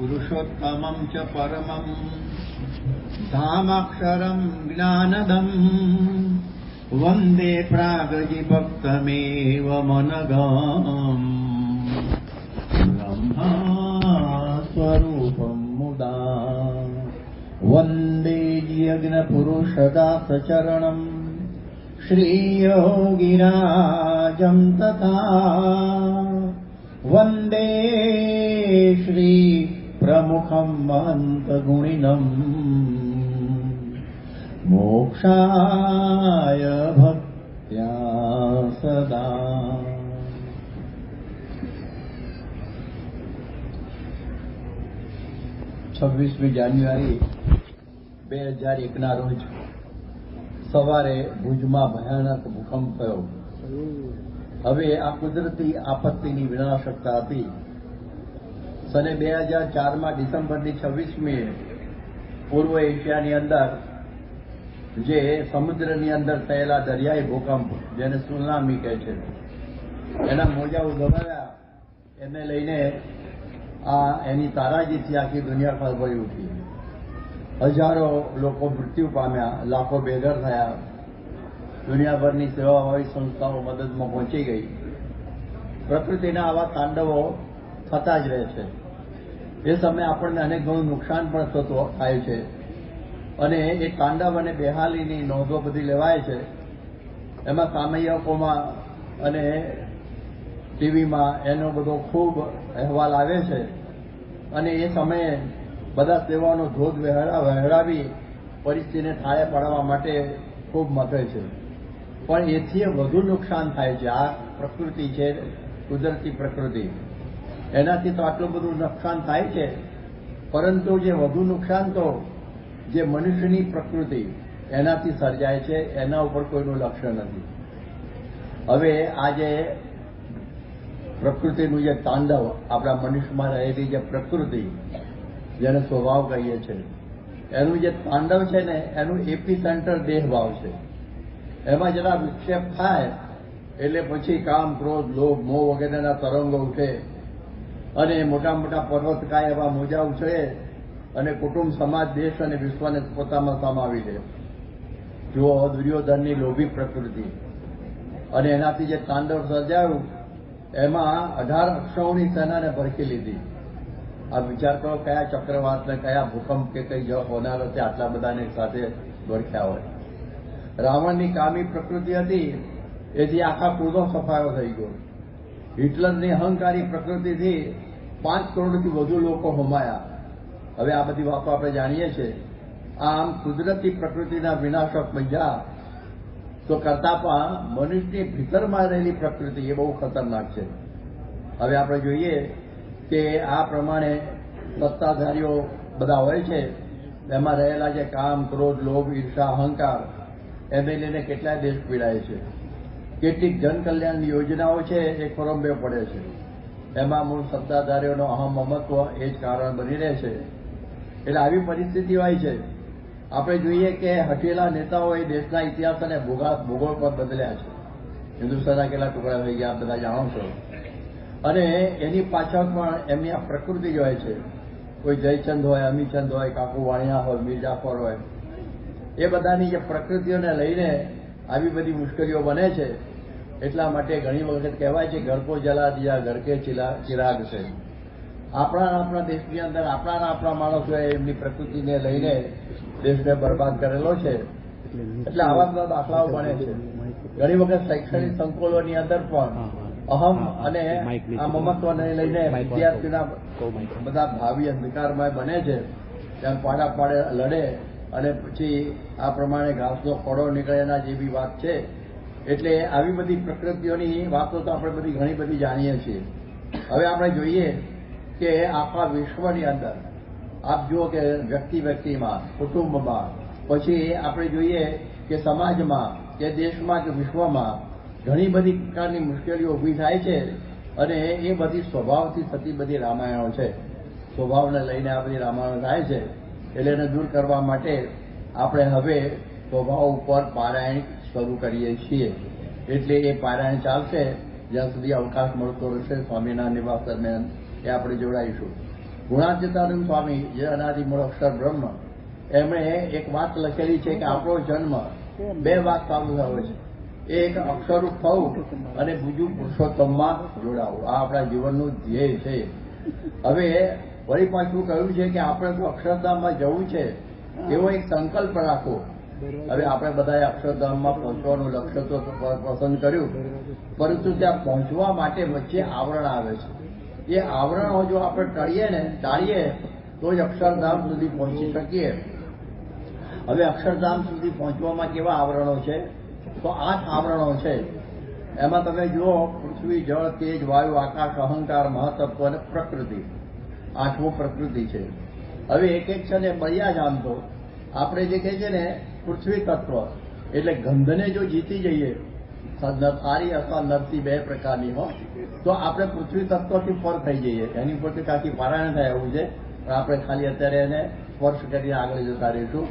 पुरुषोत्तमं च परमं धामाक्षरं ज्ञानदम् वन्दे प्रागजिभक्तमेव मनगम् ब्रह्मस्वरूपं मुदा वन्दे यज्ञपुरुषदासचरणम् श्रीयोगिराजं तथा वन्दे श्रीप्रमुखं महन्तगुणिनम् मोक्षाय भक्त्या सदा। छब्बीसमी जान्युआरी 2001 રોજ સવારે ભુજમાં ભયાનક ભૂકંપ થયો. હવે આ કુદરતી આપત્તિની વિનાશકતા હતી. સને 2004માં ડિસેમ્બરની 26મીએ પૂર્વ એશિયાની અંદર જે સમુદ્રની અંદર થયેલા દરિયાઈ ભૂકંપ, જેને સુનામી કહે છે, એના મોજા ઉદભવ્યા. એને લઈને એની તારાજીથી આખી દુનિયા ખળભળી ઉઠી. હજારો લોકો મૃત્યુ પામ્યા, લાખો બેઘર થયા. દુનિયાભરની સેવાભાવી સંસ્થાઓ મદદમાં પહોંચી ગઈ. પ્રકૃતિના આવા તાંડવો થતા જ રહે છે. એ સમયે આપણને અનેક ઘણું નુકસાન પણ થાય છે અને એ તાંડવ અને બેહાલીની નોંધો બધી લેવાય છે. એમાં સામયિકોમાં અને ટીવીમાં એનો બધો ખૂબ અહેવાલ આવે છે અને એ સમયે બધા સેવાનો ધોધ વહેરાવી પરિસ્થિતિને થાળે પાડવા માટે ખૂબ મથે છે. પણ એથી વધુ નુકસાન થાય છે. આ પ્રકૃતિ છે, કુદરતી પ્રકૃતિ, એનાથી તો આટલું બધું નુકસાન થાય છે. પરંતુ જે વધુ નુકસાન તો જે મનુષ્યની પ્રકૃતિ એનાથી સર્જાય છે, એના ઉપર કોઈનું લક્ષ્ય નથી. હવે આ જે પ્રકૃતિનું જે તાંડવ, આપણા મનુષ્યમાં રહેલી જે પ્રકૃતિ, જેને સ્વભાવ કહીએ છીએ, એનું જે તાંડવ છે ને, એનું એપી સેન્ટર દેહભાવ છે. એમાં જરા વિક્ષેપ થાય એટલે પછી કામ, ક્રોધ, લોભ, મોહ વગેરેના તરંગો ઉઠે અને મોટા મોટા પર્વતકાય એવા મોજા ઉછળે અને કુટુંબ, સમાજ, દેશ અને વિશ્વને પોતામાં સમાવી લે. જુઓ દુર્યોધનની લોભી પ્રકૃતિ, અને એનાથી જે તાંડવ સર્જાયું એમાં 18 અક્ષૌણી સેનાને ભરખી લીધી. આ વિચાર કરો કયા ચક્રવાતને, કયા ભૂકંપ કે કઈ જપ હોનાર હશે આટલા બધાને સાથે ભરખ્યા હોય. રાવણની કામી પ્રકૃતિ હતી, એથી આખા કુળનો સફાયો થઈ ગયો. હિટલરની અહંકારી પ્રકૃતિથી 5 કરોડથી વધુ લોકો હોમાયા. હવે આ બધી વાતો આપણે જાણીએ છીએ. આમ કુદરતી પ્રકૃતિના વિનાશક બન્યા તો કરતા પણ મનુષ્યની ભીતરમાં રહેલી પ્રકૃતિ એ બહુ ખતરનાક છે. હવે આપણે જોઈએ કે આ પ્રમાણે સત્તાધારીઓ બધા હોય છે, એમાં રહેલા જે કામ, ક્રોધ, લોભ, ઈર્ષા, અહંકાર, એને લઈને કેટલાય દેશ પીડાય છે. કેટલીક જનકલ્યાણ યોજનાઓ છે એ ખોરંભે પડે છે. એમાં મૂળ સત્તાધારીઓનો અહમ મમત્વ એ જ કારણ બની રહે છે. એટલે આવી પરિસ્થિતિ હોય છે. આપણે જોઈએ કે હઠેલા નેતાઓ એ દેશના ઇતિહાસ અને ભૂગોળ પર બદલ્યા છે. હિન્દુસ્તાનના કેટલા ટુકડા થઈ ગયા બધા જાણો છો. અને એની પાછળ પણ એમની આ પ્રકૃતિ જ હોય છે. કોઈ જયચંદ હોય, અમીચંદ હોય, કાકુ વાણિયા હોય, મીર જાફર હોય, એ બધાની જે પ્રકૃતિઓને લઈને આવી બધી મુશ્કેલીઓ બને છે. એટલા માટે ઘણી વખત કહેવાય છે ઘર કો જલા દિયા ઘર કે ચિરાગ છે. આપણા દેશની અંદર આપણા માણસોએ એમની પ્રકૃતિને લઈને દેશને બરબાદ કરેલો છે. એટલે આવા બધા દાખલાઓ બને છે. ઘણી વખત શૈક્ષણિક સંકુલોની અંદર પણ અહમ અને આ મમત્વને લઈને વિદ્યાર્થીના બધા ભાવિ અંધકારમય બને છે. ત્યાં પાડે લડે અને પછી આ પ્રમાણે ઘાસનો ખોડો નીકળે એના જેવી વાત છે. એટલે આવી બધી પ્રકૃતિઓની વાતો તો આપણે બધી ઘણી બધી જાણીએ છીએ. હવે આપણે જોઈએ કે આખા વિશ્વની અંદર આપ જુઓ કે વ્યક્તિમાં, કુટુંબમાં, પછી આપણે જોઈએ કે સમાજમાં, કે દેશમાં, કે વિશ્વમાં ઘણી બધી પ્રકારની મુશ્કેલીઓ ઊભી થાય છે. અને એ બધી સ્વભાવથી થતી બધી રામાયણો છે. સ્વભાવને લઈને આ બધી રામાયણો થાય છે. એટલે એને દૂર કરવા માટે આપણે હવે સ્વભાવ ઉપર પારાયણ શરૂ કરીએ છીએ. એટલે એ પારાયણ ચાલશે જ્યાં સુધી અવકાશ મળતો રહેશે. સ્વામીના નિવાસ દરમિયાન એ આપણે જોડાઈશું. ગુણાતીતાનંદ સ્વામી, જે અનાદિ મૂળ અક્ષર બ્રહ્મ, એમણે એક વાત લખેલી છે કે આપણો જન્મ બે વાત ચાલુ થયો છે. એક અક્ષરરૂપ થવું અને બીજું પુરુષોત્તમમાં જોડાવું. આ આપણા જીવનનું ધ્યેય છે. હવે વળી પાછું કહ્યું છે કે આપણે તો અક્ષરધામમાં જવું છે એવો એક સંકલ્પ રાખો. હવે આપણે બધાએ અક્ષરધામમાં પહોંચવાનું લક્ષ્ય તો પસંદ કર્યું, પરંતુ ત્યાં પહોંચવા માટે વચ્ચે આવરણ આવે છે. એ આવરણો જો આપણે ટાળીએ તો જ અક્ષરધામ સુધી પહોંચી શકીએ. હવે અક્ષરધામ સુધી પહોંચવામાં કેવા આવરણો છે? તો 8 આવરણો છે. એમાં તમે જુઓ, પૃથ્વી, જળ, તેજ, વાયુ, આકાશ, અહંકાર, મહાતત્વ અને પ્રકૃતિ. 8મું પ્રકૃતિ છે. હવે એક છે ને બળિયા જામ તો આપણે જે કહે છે ને પૃથ્વી તત્વ, એટલે ગંધને જો જીતી જઈએ, સારી અથવા નરતી બે પ્રકારની હોય, તો આપણે પૃથ્વી તત્વથી પર થઈ જઈએ. એની ઉપરથી કાંકી પારાયણ થાય એવું છે, પણ આપણે ખાલી અત્યારે એને સ્પર્શ કરીને આગળ જતા રહીશું.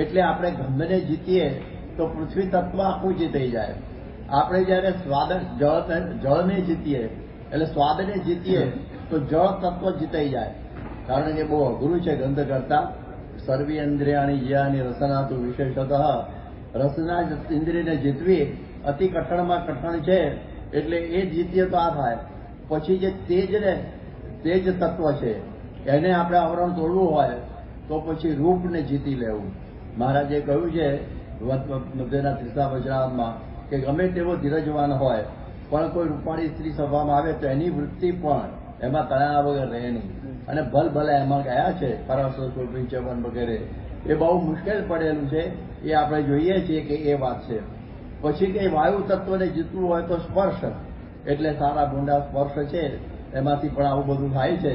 એટલે આપણે ગંધને જીતીએ તો પૃથ્વી તત્વ આખું જીતાઈ જાય. આપણે જયારે જળને જીતીએ, એટલે સ્વાદને જીતીએ તો જળ તત્વ જીતાઈ જાય. કારણ કે બહુ અઘરું છે ગંધ કરતા. સર્વેન્દ્રિયાણી જ્યાની રસનાતુ વિશેષતઃ, રસના ઇન્દ્રિયને જીતવી અતિ કઠણમાં કઠણ છે. એટલે એ જીતીએ તો આ થાય. પછી જે તેજ તત્વ છે, એને આપણે આવરણ તોડવું હોય તો પછી રૂપને જીતી લેવું. મહારાજે કહ્યું છે મધ્યના ત્રીસા વચનામાં કે ગમે તેવો ધીરજવાન હોય પણ કોઈ રૂપાળી સ્ત્રી સભામાં આવે તો એની વૃત્તિ પણ એમાં તણાવ વગર રહે નહીં. અને ભલે એમાં ગયા છે પરાશર, ચવન વગેરે, એ બહુ મુશ્કેલ પડેલું છે. એ આપણે જોઈએ છીએ કે એ વાત છે. પછી કે વાયુ તત્વને જીતવું હોય તો સ્પર્શ, એટલે સારા ગુંડા સ્પર્શ છે, એમાંથી પણ આવું બધું થાય છે.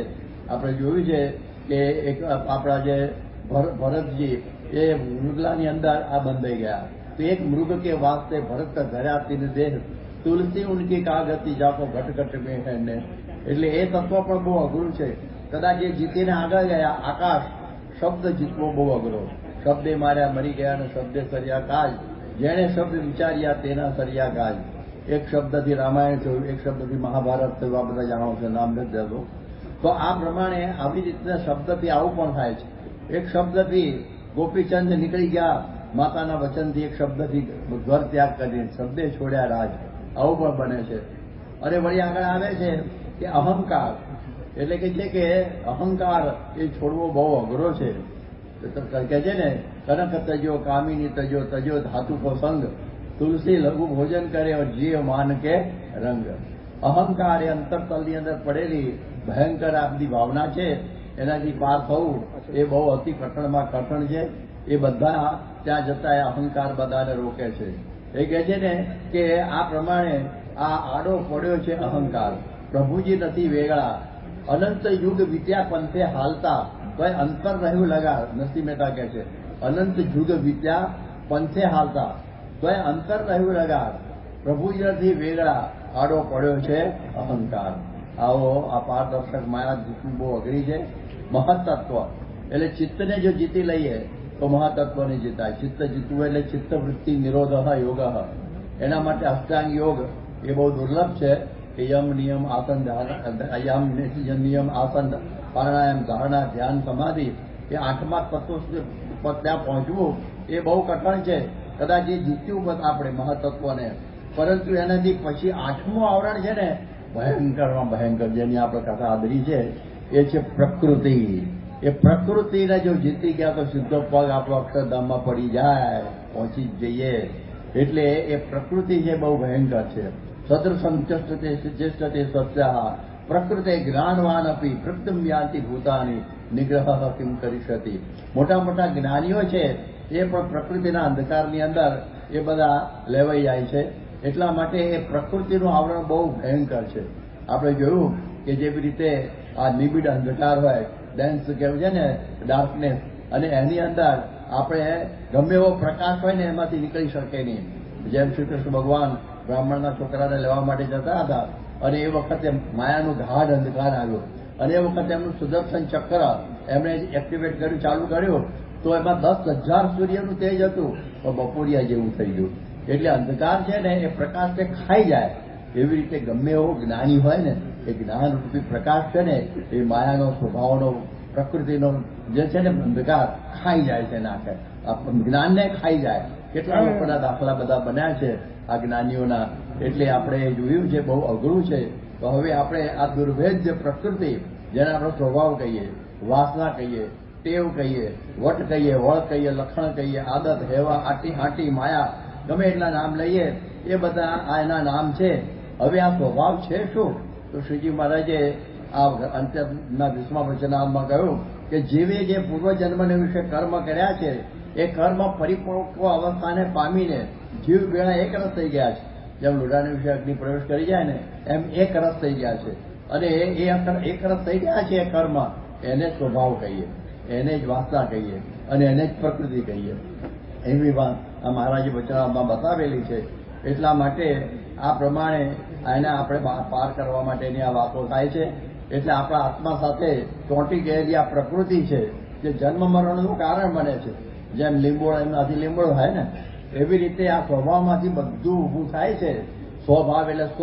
આપણે જોયું છે કે એક આપણા જે ભરતજી એ મૃગલાની અંદર આ બંધાઈ ગયા, તો એક મૃગ કે વાસ્તે ભરત કા ઘર્યા તીન દેહ, તુલસી ઉનકી કાગતી જાતો ઘટઘટ મેં હેને. એટલે એ તત્વ પણ બહુ અઘરું છે. કદાચ એ જીતીને આગળ ગયા. આકાશ, શબ્દ જીતવો બહુ અઘરો. શબ્દે માર્યા મરી ગયા અને શબ્દે સર્યા કાજ, જેણે શબ્દ વિચાર્યા તેના સર્યા કાજ. એક શબ્દથી રામાયણ થયું, એક શબ્દથી મહાભારત થયું. આ બધા જાણો છો, નામ નથી દેતો. તો આ પ્રમાણે આવી રીતના શબ્દથી આવું પણ થાય છે. એક શબ્દથી ગોપીચંદ નીકળી ગયા માતાના વચનથી, એક શબ્દથી ઘર ત્યાગ કરીને શબ્દે છોડ્યા રાજ. આવું પણ બને છે. અને વળી આગળ આવે છે કે અહંકાર, એટલે કે છે કે અહંકાર એ છોડવો બહુ અઘરો છે. કહે છે ને, કનક તજો કામિની તજો તજો ધાતુ કો સંગ, તુલસી લઘુ ભોજન કરે ઓર જીવ માન કે રંગ. અહંકાર એ અંતરતલની અંદર પડેલી ભયંકર આ બધી ભાવના છે. એનાથી પાર થવું એ બહુ અતિ કઠણમાં કઠણ છે. એ બધા ત્યાં જતા અહંકાર બધાને રોકે છે. એ કહે છે ને કે આ પ્રમાણે આ આડો પડ્યો છે અહંકાર. પ્રભુજી નથી વેગળા, અનંત યુગ વિદ્યા પંથે હાલતા, તો એ અંતર રહ્યું લગા. નરસિંહ મહેતા કહે છે અનંત યુગ વિદ્યા પંથે હાલતા, તો એ અંતર રહ્યું લગા. પ્રભુજી નથી વેગળા, આડો પડ્યો છે અહંકાર. આવો આ પારદર્શક માયા જીતવું બહુ અઘરી છે. મહત્તત્વ એટલે ચિત્તને જો જીતી લઈએ તો મહાતત્વને જીતાય. ચિત્ત જીતવું એટલે ચિત્તવૃત્તિ નિરોધ યોગ. એના માટે અષ્ટાંગ યોગ એ બહુ દુર્લભ છે. કે યમ નિયમ આસન નિયમ આસન પ્રાણાયામ ધારણા ધ્યાન સમાધિ, એ 8મા તત્વો ત્યાં પહોંચવું એ બહુ કઠણ છે. કદાચ એ જીત્યું આપણે મહત્તત્વને, પરંતુ એનાથી પછી 8મું આવરણ છે ને ભયંકરમાં ભયંકર, જેની આપણે કથા આદરી છે, એ છે પ્રકૃતિ. એ પ્રકૃતિને જો જીતી ગયા તો સીધો પગ આપણો અક્ષરધામમાં પડી જાય, પહોંચી જ જઈએ. એટલે એ પ્રકૃતિ છે બહુ ભયંકર છે. સદૃશમ ચેષ્ટતે સ્વસ્યા પ્રકૃતે જ્ઞાનવાન અપી પ્રકૃતિમ યાન્તિ ભૂતાની નિગ્રહ કિમ કરીશતી. મોટા મોટા જ્ઞાનીઓ છે એ પણ પ્રકૃતિના અંધકારની અંદર એ બધા લેવાઈ જાય છે. એટલા માટે એ પ્રકૃતિનું આવરણ બહુ ભયંકર છે. આપણે જોયું કે જેવી રીતે આ નિબિડ અંધકાર હોય, ડેન્સ કહેવું છે ને, ડાર્કનેસ, અને એની અંદર આપણે ગમે એવો પ્રકાશ હોય ને એમાંથી નીકળી શકે નહીં. જેમ શ્રી કૃષ્ણ ભગવાન બ્રાહ્મણના છોકરાને લેવા માટે જતા હતા અને એ વખતે માયાનું ગાઢ અંધકાર આવ્યો અને એ વખતે એમનું સુદર્શન ચક્ર એમણે એક્ટિવેટ કર્યું, ચાલુ કર્યું, તો એમાં 10,000 સૂર્યનું તેજ હતું, તો બપોરિયા જેવું થઈ ગયું. એટલે અંધકાર છે ને એ પ્રકાશને ખાઈ જાય. એવી રીતે ગમે એવો જ્ઞાની હોય ને એ જ્ઞાનરૂપી પ્રકાશ છે ને એ માયાનો સ્વભાવનો પ્રકૃતિનો જે છે ને અંધકાર ખાઈ જાય છે નાખે જ્ઞાનને ખાઈ જાય. કેટલા લોકોના દાખલા બધા બન્યા છે આ જ્ઞાનીઓના. એટલે આપણે જોયું છે બહુ અઘરું છે. તો હવે આપણે આ દુર્ભેદ્ય પ્રકૃતિ જેને આપણે સ્વભાવ કહીએ, વાસના કહીએ, ટેવ કહીએ, વટ કહીએ, વળ કહીએ, લખણ કહીએ, આદત, હેવા, આટી માયા, ગમે એટલા નામ લઈએ એ બધા આ એના નામ છે. હવે આ સ્વભાવ છે શું? તો શ્રીજી મહારાજે આ અંત્યના 20મા વચનામૃતમાં કહ્યું કે જેવે જે પૂર્વજન્મને વિશે કર્મ કર્યા છે એ કર્મ પરિપક્વ અવસ્થાને પામીને જીવ ભેળા એક રસ થઈ ગયા છે. જેમ લોઢાને વિશે અગ્નિ પ્રવેશ કરી જાય ને એમ એક રસ થઈ ગયા છે. અને એ એક રસ થઈ ગયા છે એ કર્મ, એને સ્વભાવ કહીએ, એને જ વાસના કહીએ અને એને જ પ્રકૃતિ કહીએ. એવી વાત આ મહારાજે વચનામાં બતાવેલી છે. એટલા માટે આ પ્રમાણે એને આપણે પાર કરવા માટેની આ વાતો થાય છે. એટલે આપણા આત્મા સાથે ચોંટી ગયેલી આ પ્રકૃતિ છે જે જન્મ મરણનું કારણ બને છે. જેમ લીંબોળ એમનાથી લીંબોળ થાય ને એવી રીતે આ સ્વભાવમાંથી બધું ઊભું થાય છે. સ્વભાવ એટલે સ્વ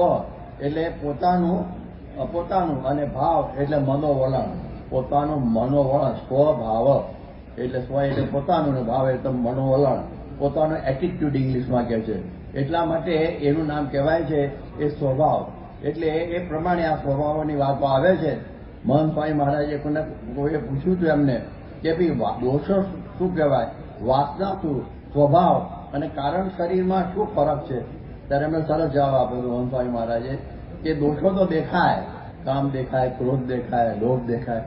એટલે પોતાનું અને ભાવ એટલે મનોવલણ. પોતાનું મનોવલણ સ્વભાવ એટલે સ્વ એટલે પોતાનું ને ભાવ એટલે મનોવલણ. પોતાનો એટીટ્યુડ ઇંગ્લિશમાં કહે છે. એટલા માટે એનું નામ કહેવાય છે એ સ્વભાવ. એટલે એ પ્રમાણે આ સ્વભાવોની વાતો આવે છે. મહંત સ્વામી મહારાજે કોઈએ પૂછ્યું હતું એમને કે ભાઈ દોષો શું કહેવાય, વાસના શું, સ્વભાવ અને કારણ શરીરમાં શું ફરક છે? ત્યારે એમને સરસ જવાબ આપ્યો મહંત સ્વામી મહારાજે કે દોષો તો દેખાય, કામ દેખાય, ક્રોધ દેખાય, લોભ દેખાય,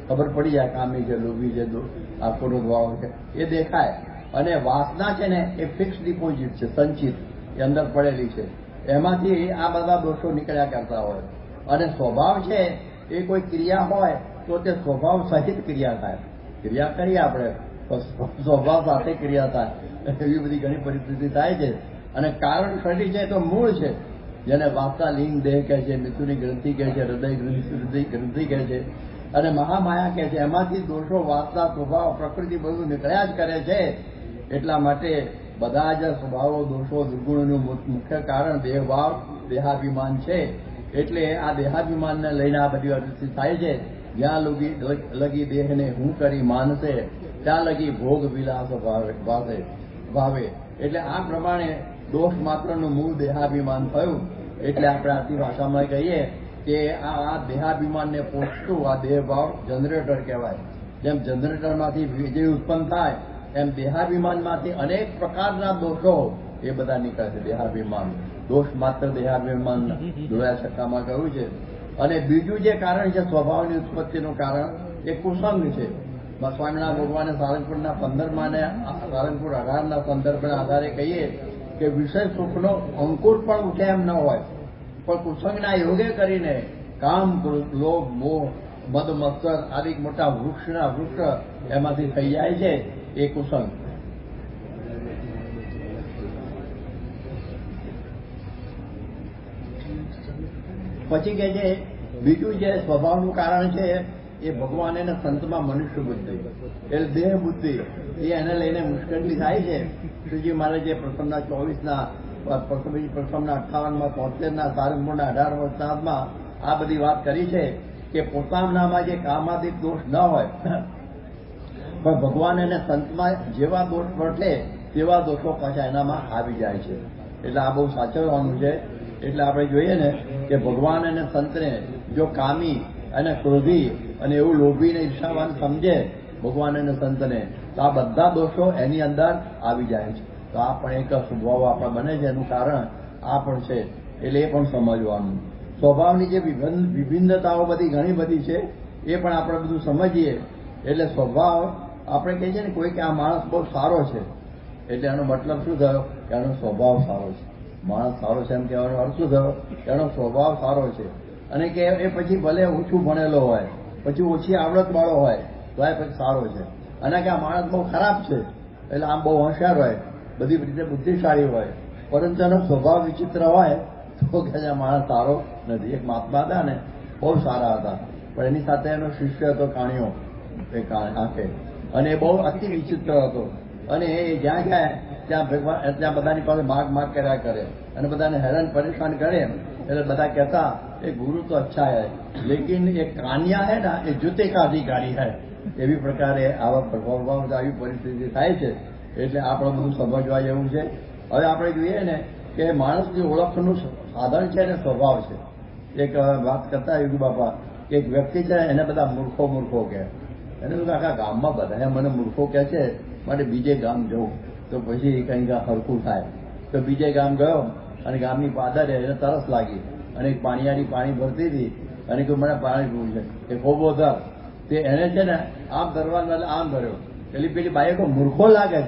ખબર પડી જાય કામી છે, લોભી છે, આ ક્રોધ વાળો છે એ દેખાય. અને વાસના છે ને એ ફિક્સ ડિપોઝિટ છે, સંચિત, એ અંદર પડેલી છે. એમાંથી આ બધા દોષો નીકળ્યા કરતા હોય. અને સ્વભાવ છે એ કોઈ ક્રિયા હોય તો તે સ્વભાવ સહિત ક્રિયા થાય. ક્રિયા કરીએ આપણે તો સ્વભાવ સાથે ક્રિયા થાય. એવી બધી ઘણી પરિસ્થિતિ થાય છે. અને કારણ શરીર છે તો મૂળ છે, જેને વાસના લિંગ દેહ કહે છે, મિથુની ગ્રંથિ કહે છે, હૃદય ગ્રંથિ કહે છે અને મહામાયા કહે છે. એમાંથી દોષો, વાસના, સ્વભાવ, પ્રકૃતિ બધું નીકળ્યા જ કરે છે. એટલા માટે બધા જ સ્વભાવો, દોષો, દુર્ગુણોનું મુખ્ય કારણ દેહભાવ, દેહાભિમાન છે. એટલે આ દેહાભિમાનને લઈને આ બધી અવસ્થિતિ થાય છે. જ્યાં લગી દેહને હું કરી માનસે ત્યાં લગી ભોગ વિલાસ ભાવે. એટલે આ પ્રમાણે દોષ માત્રનું મૂળ દેહાભિમાન થયું. એટલે આપણે આથી ભાષામાં કહીએ કે આ દેહાભિમાનને પોષતું આ દેહભાવ જનરેટર કહેવાય. જેમ જનરેટરમાંથી વીજળી ઉત્પન્ન થાય એમ દેહાભિમાનમાંથી અનેક પ્રકારના દોષો એ બધા નીકળે છે. દેહાભિમાન દોષ માત્ર દેહાભિમાન જોયા છઠ્ઠામાં કહ્યું છે. અને બીજું જે કારણ છે સ્વભાવની ઉત્પત્તિનું કારણ એ કુસંગ છે. સ્વામિનારાયણ ભગવાને સારંગપુરના 15મા ને સારંગપુર 18ના સંદર્ભના આધારે કહીએ કે વિષય સુખનો અંકુર પણ ઉઠે એમ ન હોય, પણ કુસંગના યોગે કરીને કામ, ક્રોધ, લોભ, મોહ, મદ, મત્સર આદિ મોટા વૃક્ષ એમાંથી થઈ જાય છે એ કુસંગ. પછી કે છે બીજું જે સ્વભાવનું કારણ છે એ ભગવાન અને સંતમાં મનુષ્ય બુદ્ધિ એટલે દેહ બુદ્ધિ એ એને લઈને મુશ્કેલી થાય છે. શ્રીજી મહારાજે પ્રથમના 24ના પ્રથમના 58માં 73ના સારંગપુરના 18 વચનામાં આ બધી વાત કરી છે કે પોતાનામાં જે કામાદિક દોષ ન હોય પણ ભગવાન અને સંતમાં જેવા દોષ વર્તે તેવા દોષો પાછા એનામાં આવી જાય છે. એટલે આ બહુ સાચવવાનું છે. એટલે આપણે જોઈએ ને કે ભગવાન અને સંતને જો કામી અને ક્રોધી અને એવું લોભીને ઈર્ષાવાન સમજે ભગવાન અને સંતને તો આ બધા દોષો એની અંદર આવી જાય છે. તો આ પણ એક સ્વભાવ આપણા બને છે એનું કારણ આ પણ છે. એટલે એ પણ સમજવાનું. સ્વભાવની જે વિભિન્નતાઓ બધી ઘણી બધી છે એ પણ આપણે બધું સમજીએ. એટલે સ્વભાવ આપણે કહીએ છીએ ને કોઈ કે આ માણસ બહુ સારો છે એટલે એનો મતલબ શું થયો કે એનો સ્વભાવ સારો છે. માણસ સારો છે એમ કહેવાનો અર્થ શું થયો કે એનો સ્વભાવ સારો છે. અને કે એ પછી ભલે ઓછું ભણેલો હોય, પછી ઓછી આવડત વાળો હોય તો એ પછી સારો છે. અને કે આ માણસ બહુ ખરાબ છે એટલે આમ બહુ હોશિયાર હોય, બધી રીતે બુદ્ધિશાળી હોય, પરંતુ એનો સ્વભાવ વિચિત્ર હોય તો કે આ માણસ સારો નથી. એક મહાત્મા હતા ને બહુ સારા હતા પણ એની સાથે એનો શિષ્ય હતો કાણિયો એ આંખે અને એ બહુ અતિ વિચિત્ર હતો. અને એ જ્યાં જાય ત્યાં બધાની પાસે માગ કર્યા કરે અને બધાને હેરાન પરેશાન કરે. એટલે બધા કહેતા ये गुरु तो अच्छा है लेकिन ये कान्या है ना ये जूते का अधिकारी है એવી પ્રકારે આવા પ્રભાવમાં આવી પરિસ્થિતિ થાય છે એટલે આપણે બધું સમજવા જેવું છે. હવે આપણે જોઈએ ને કે માણસની ઓળખનું સાધન છે ને સ્વભાવ છે. એક વાત કરતા યોગી બાપા કે એક વ્યક્તિ છે એને બધા મૂર્ખો કહે, એને તો આખા ગામમાં બધા મને મૂર્ખો કહે છે માટે બીજે ગામ જવું તો પછી કંઈક હરખું થાય. તો બીજે ગામ ગયો અને ગામની પાદરે એને તરસ લાગી અને એક પાણીયાની પાણી ભરતી હતી અને કોઈ મને પાણી પીવું છે એ ખોબો ધર તે એને છે ને આમ ધરવાનું આમ ધર્યો. પેલી બાઈકો મૂર્ખો લાગે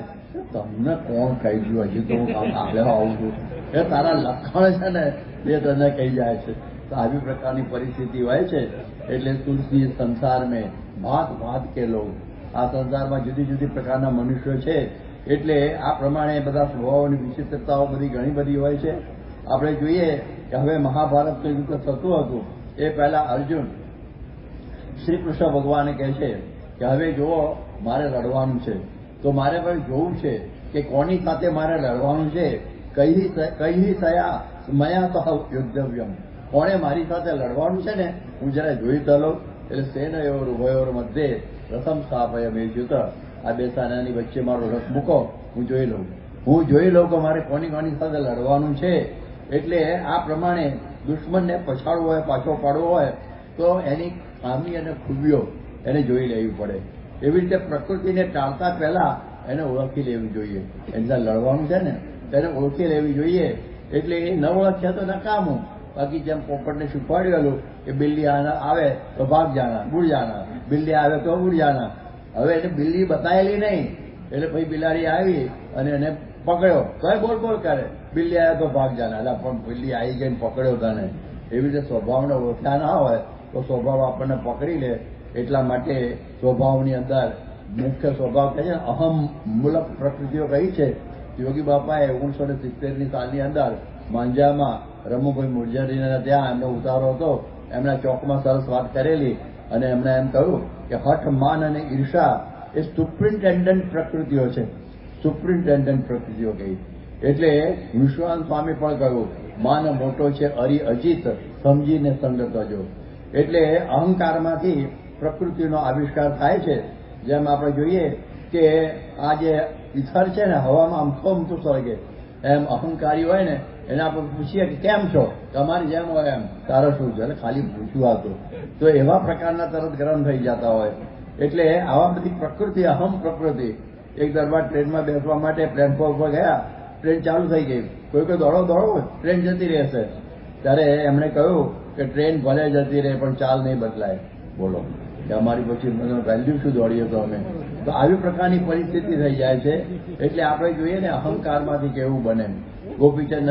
તમને કોણ કહી ગયું હજી તો હું આગળ આવું છું એ તારા લક્ષણ છે ને એ તને કહી જાય છે. તો આવી પ્રકારની પરિસ્થિતિ હોય છે. એટલે તુલસી સંસાર મેં ભાત કે લોગ, આ સંસારમાં જુદી જુદી પ્રકારના મનુષ્યો છે એટલે આ પ્રમાણે બધા સ્વભાવોની વિશિષ્ટતાઓ બધી ઘણી બધી હોય છે. આપણે જોઈએ કે હવે મહાભારતનું યુદ્ધ થતું હતું એ પહેલા અર્જુન શ્રી કૃષ્ણ ભગવાને કહે છે કે હવે જુઓ મારે લડવાનું છે તો મારે પણ જોવું છે કે કોની સાથે મારે લડવાનું છે. કઈ સયા મયા સહ યુદ્ધવ્યમ, કોણે મારી સાથે લડવાનું છે ને હું જરા જોઈ ચાલો. એટલે સેનયોર ઉભયોર મધ્યે રથમ સ્થાપય મેં જૂત, આ બે સેનાની વચ્ચે મારો રથ મૂકો હું જોઈ લઉં કે મારે કોની સાથે લડવાનું છે. એટલે આ પ્રમાણે દુશ્મનને પછાડવો હોય પાછો પાડવો હોય તો એની ખામી અને ખૂબીઓ એને જોઈ લેવી પડે. એવી રીતે પ્રકૃતિને ટાળતા પહેલા એને ઓળખી લેવી જોઈએ. એને લડવાનું છે ને તેને ઓળખી લેવી જોઈએ. એટલે એ ન ઓળખ્યા તો નકામું. બાકી જેમ પોપટને શીખવાડેલું કે બિલ્લી આવે તો ભાગ જાના બુડ જાના, બિલ્લી આવે તો બુડ જાના. હવે એને બિલ્લી બતાવેલી નહીં એટલે પછી બિલાડી આવી અને એને પકડ્યો તો બોલ કરે, બિલ્લી આવે તો ભાગ જાના. એટલે પણ બિલ્લી આવી ગઈને પકડ્યો તને. એવી રીતે સ્વભાવને ઓળખ્યા ના હોય તો સ્વભાવ આપણને પકડી લે. એટલા માટે સ્વભાવની અંદર મુખ્ય સ્વભાવ કહે છે ને અહમ મૂલક પ્રકૃતિઓ કહી છે. યોગી બાપાએ 1970ની સાલની અંદર માંજામાં રમુભાઈ મુરજારીના ત્યાં એમનો ઉતારો હતો, એમના ચોકમાં સરસ વાત કરેલી અને એમણે એમ કહ્યું કે હઠ, માન અને ઈર્ષા એ સુપ્રિન્ટેન્ડન્ટ પ્રકૃતિઓ છે. સુપ્રિન્ટેન્ડન્ટ પ્રકૃતિઓ કહી એટલે વિશ્વાન સ્વામી પણ કહ્યું માન મોટો છે અરી અજીત, સમજીને સંગત જો. એટલે અહંકારમાંથી પ્રકૃતિનો આવિષ્કાર થાય છે. જેમ આપણે જોઈએ કે આ જે ઈથર છે ને હવામાં અમથું સળગે એમ અહંકારી હોય ને એને આપણે પૂછીએ કે કેમ છો, તમારી જેમ હોય એમ, તારો શું છે, ખાલી પૂછવા હતું તો એવા પ્રકારના તરત ગરમ થઈ જતા હોય. એટલે આવા બધી પ્રકૃતિ અહમ પ્રકૃતિ. એક દરબાર ટ્રેનમાં બેસવા માટે પ્લેટફોર્મ પર ગયા, ટ્રેન ચાલુ થઈ ગઈ, કોઈ દોડો ટ્રેન જતી રહેશે. ત્યારે એમણે કહ્યું કે ટ્રેન ભલે જતી રહે પણ ચાલ નહીં બદલાય. બોલો કે અમારી પછી વેલ્યુ શું દોડીએ તો અમે. તો આવી પ્રકારની પરિસ્થિતિ થઈ જાય છે. એટલે આપણે જોઈએ ને અહંકારમાંથી કેવું બને. ગોપીચંદ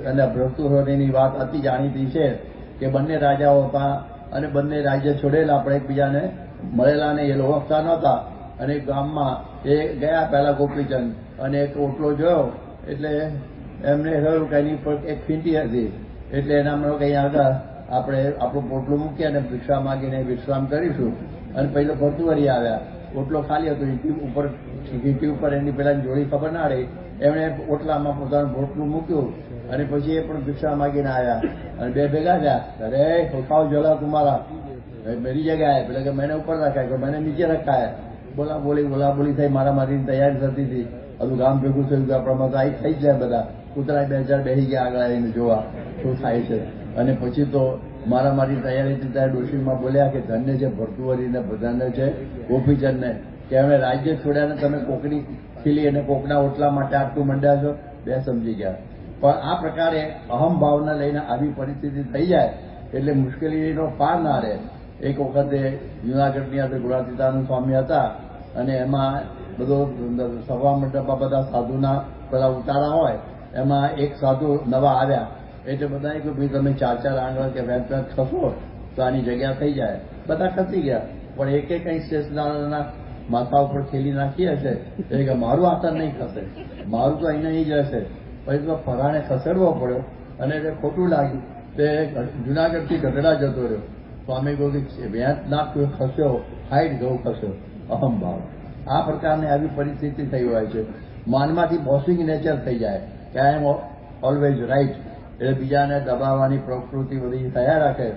અને ભ્રતુહરિની વાત અતિ જાણીતી છે કે બંને રાજાઓ હતા અને બંને રાજ્ય છોડેલા, આપણે એકબીજાને મળેલા ને એ ઓળખતા નહોતા. અને ગામમાં એ ગયા પહેલા ગોપીચંદ અને એક ઓટલો જોયો એટલે એમને કહ્યું કે એની પર એક ફીંટી હતી એટલે એના મને કંઈ આગળ આપણે આપણું પોટલું મૂકી અને ભિક્ષા માગીને વિશ્રામ કરીશું. અને પહેલો ભરતુવરી આવ્યા, ઓટલો ખાલી હતો, ઈંટી ઉપર એની પેલા જોડી ખબર ના રહી, એમણે ઓટલામાં પોતાનું પોટલું મૂક્યું અને પછી એ પણ ભિક્ષા માગીને આવ્યા અને બે ભેગા થયા. અરે ખાઓ જલા તુમારા, मेरी जगह है, પેલા કે मैंने ऊपर रखा है, मैंने नीचे रखा है. બોલાબોલી થઈ, મારામારીની તૈયારી થતી હતી. હજુ ગામ ભેગું થયું કે આપણા મત આવી થઈ જાય, બધા કૂતરા 2000 બેસી ગયા આગળ આવીને જોવા શું થાય છે. અને પછી તો મારામારી તૈયારી હતી ત્યારે ડોશીમાં બોલ્યા કે ધન્ય છે ભરતુવરીને બધાને છે ગોપીચંદને કે અમે રાજ્ય છોડ્યા ને તમે કોકડી ખીલી અને કોકના ઓટલા માટે આટલું મંડ્યા છો. બે સમજી ગયા. પણ આ પ્રકારે અહમ ભાવના લઈને આવી પરિસ્થિતિ થઈ જાય એટલે મુશ્કેલીનો પાર ના રહે. એક વખતે જૂનાગઢની અંદર ગુણાતીતાનંદ સ્વામી હતા અને એમાં બધો સભા મંડપમાં બધા સાધુના બધા ઉતારા હોય, એમાં એક સાધુ નવા આવ્યા એટલે બધાએ કહ્યું ભાઈ તમે 4 આંગળ કે વેચ ખસો તો આની જગ્યા થઈ જાય. બધા ખસી ગયા પણ એકે કંઈ સ્ટેશનના માથા ઉપર ખેલી નાખી હશે એટલે કે મારું આસન નહીં ખસે, મારું તો અહીં નહીં જ રહેશે. પછી તો ફરાને ખસેડવો પડ્યો અને એટલે ખોટું લાગ્યું. તે જૂનાગઢથી ગઢડા જતો રહ્યો. સ્વામી કહ્યું કે વેચ નાખ્યો ખસ્યો, હાઈટ ગૌ ખસ્યો. અહમભાવ. આ પ્રકારની આવી પરિસ્થિતિ થઈ હોય છે. માનમાંથી બોસિંગ નેચર થઈ જાય કે આઈ એમ ઓલવેઝ રાઈટ. એટલે બીજાને દબાવવાની પ્રવૃત્તિ બધી થયા રાખે.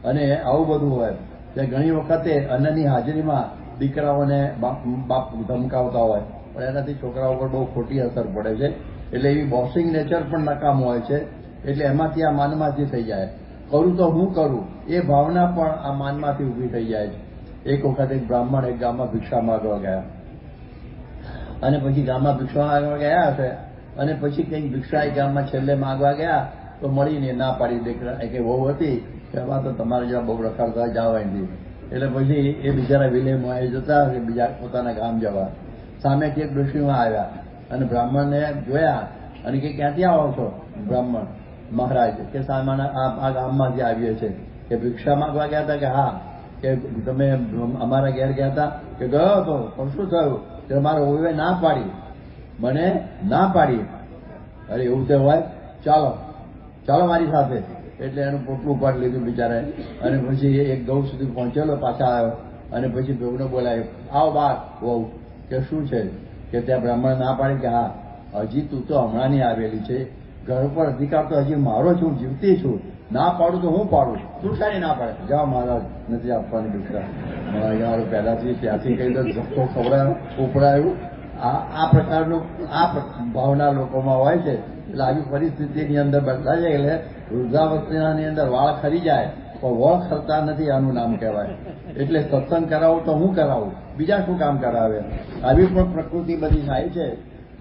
અને આવું બધું હોય કે ઘણી વખતે અન્નની હાજરીમાં દીકરાઓને બાપ ધમકાવતા હોય, પણ એનાથી છોકરાઓ પર બહુ ખોટી અસર પડે છે. એટલે એવી બોસિંગ નેચર પણ નકામ હોય છે. એટલે એમાંથી આ માનમાંથી થઈ જાય, કરું તો હું કરું એ ભાવના પણ આ માનમાંથી ઊભી થઈ જાય છે. એક વખત એક બ્રાહ્મણ એક ગામમાં ભિક્ષા માંગવા ગયા, અને પછી ગામમાં ભિક્ષા માંગવા ગયા હશે, અને પછી કંઈક ભિક્ષા એ ગામમાં છેલ્લે માંગવા ગયા તો મળીને ના પાડી દીકરા કે બહુ હતી કે એમાં તો તમારે જેવા બહુ રખડતા જાવ એની. એટલે પછી એ બિચારા વિલેમાં એ જતા હશે બીજા પોતાના ગામ જવા. સામેથી એક ડોશીમાં આવ્યા અને બ્રાહ્મણને જોયા અને કે ક્યાંથી આવો છો? બ્રાહ્મણ મહારાજ કે સામાના આ ગામમાંથી આવીએ છે. કે ભિક્ષા માંગવા ગયા હતા? કે હા. કે તમે અમારા ઘેર ગયા હતા? કે ગયો હતો. પણ શું થયું? કે મારા ઓવે ના પાડી, મને ના પાડી. અરે એવું તો હોય, ચાલો ચાલો મારી સાથે. એટલે એનું પોટલું ઉપાડી લીધું બિચારાએ, અને પછી એક ગૌ સુધી પહોંચેલો, પાછા આવ્યો અને પછી ભેગનો બોલાયો, આવો બાર વહુ. કે શું છે? કે ત્યાં બ્રાહ્મણ ના પાડી. કે હા, હજી તું તો હમણાંની આવેલી છે, ઘર પર અધિકાર તો હજી મારો છું, જીવતી છું, ના પાડું તો હું પાડું, તું શાની ના પાડે? જાઓ મહારાજ, નથી આપવાની દીકરા. મારું પહેલાથી ત્યાંથી કહી દો ધક્કો ખવડાયો ઉપડાયું. આ પ્રકારનું આ ભાવના લોકોમાં હોય છે. એટલે આવી પરિસ્થિતિની અંદર બદલાય જાય. એટલે વૃદ્ધાવસ્થાની અંદર વાળ ખરી જાય પણ વળ ખરતા નથી, આનું નામ કહેવાય. એટલે સત્સંગ કરાવું તો હું કરાવું, બીજા શું કામ કરાવે? આવી પણ પ્રકૃતિ બધી થાય છે.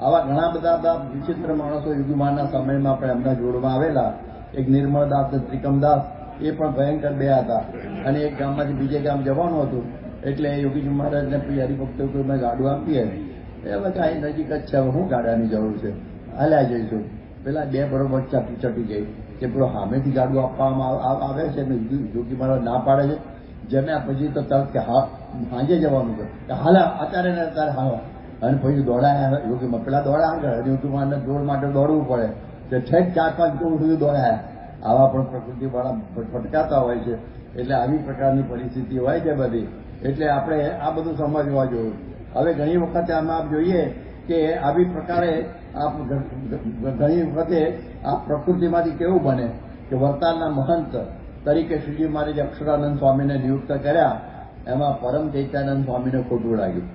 આવા ઘણા બધા વિચિત્ર માણસો યુગમાના સમયમાં આપણે એમના જોડમાં આવેલા. એક નિર્મળદાસ ને ત્રિકમદાસ, એ પણ ભયંકર બે હતા. અને એક ગામમાંથી બીજે ગામ જવાનું હતું, એટલે યોગીજી મહારાજને હરિભક્તો કોઈને ગાડું આપીએ. હવે કાંઈ નજીક જ છે, હવે હું ગાડાની જરૂર છે, હાલ્યા જઈશું. પેલા બે બરોબર ચટી ગઈ કે પેલો સામેથી ગાડું આપવામાં આવે છે ને યોગી મહારાજ ના પાડે છે. જમ્યા પછી તો તરત કે હા સાંજે જવાનું છે, હાલા અત્યારે ને અત્યારે હાલા. અને પછી દોડાયા યોગીમાં, પેલા દોડા આગળ યોગીમાને જોડ માટે દોડવું પડે. તે ઠેક 4-5 કિલોમીટર સુધી દોડાયા. આવા પણ પ્રકૃતિવાળા ભટકાતા હોય છે. એટલે આવી પ્રકારની પરિસ્થિતિ હોય છે બધી. એટલે આપણે આ બધું સમજવા જોયું. હવે ઘણી વખતે આમાં જોઈએ કે આવી પ્રકારે ઘણી વખતે આ પ્રકૃતિમાંથી કેવું બને કે વરતાલના મહંત તરીકે શ્રીજી મહારાજે અક્ષરાનંદ સ્વામીને નિયુક્ત કર્યા. એમાં પરમ ચૈત્યાનંદ સ્વામીને ખોટું લાગ્યું.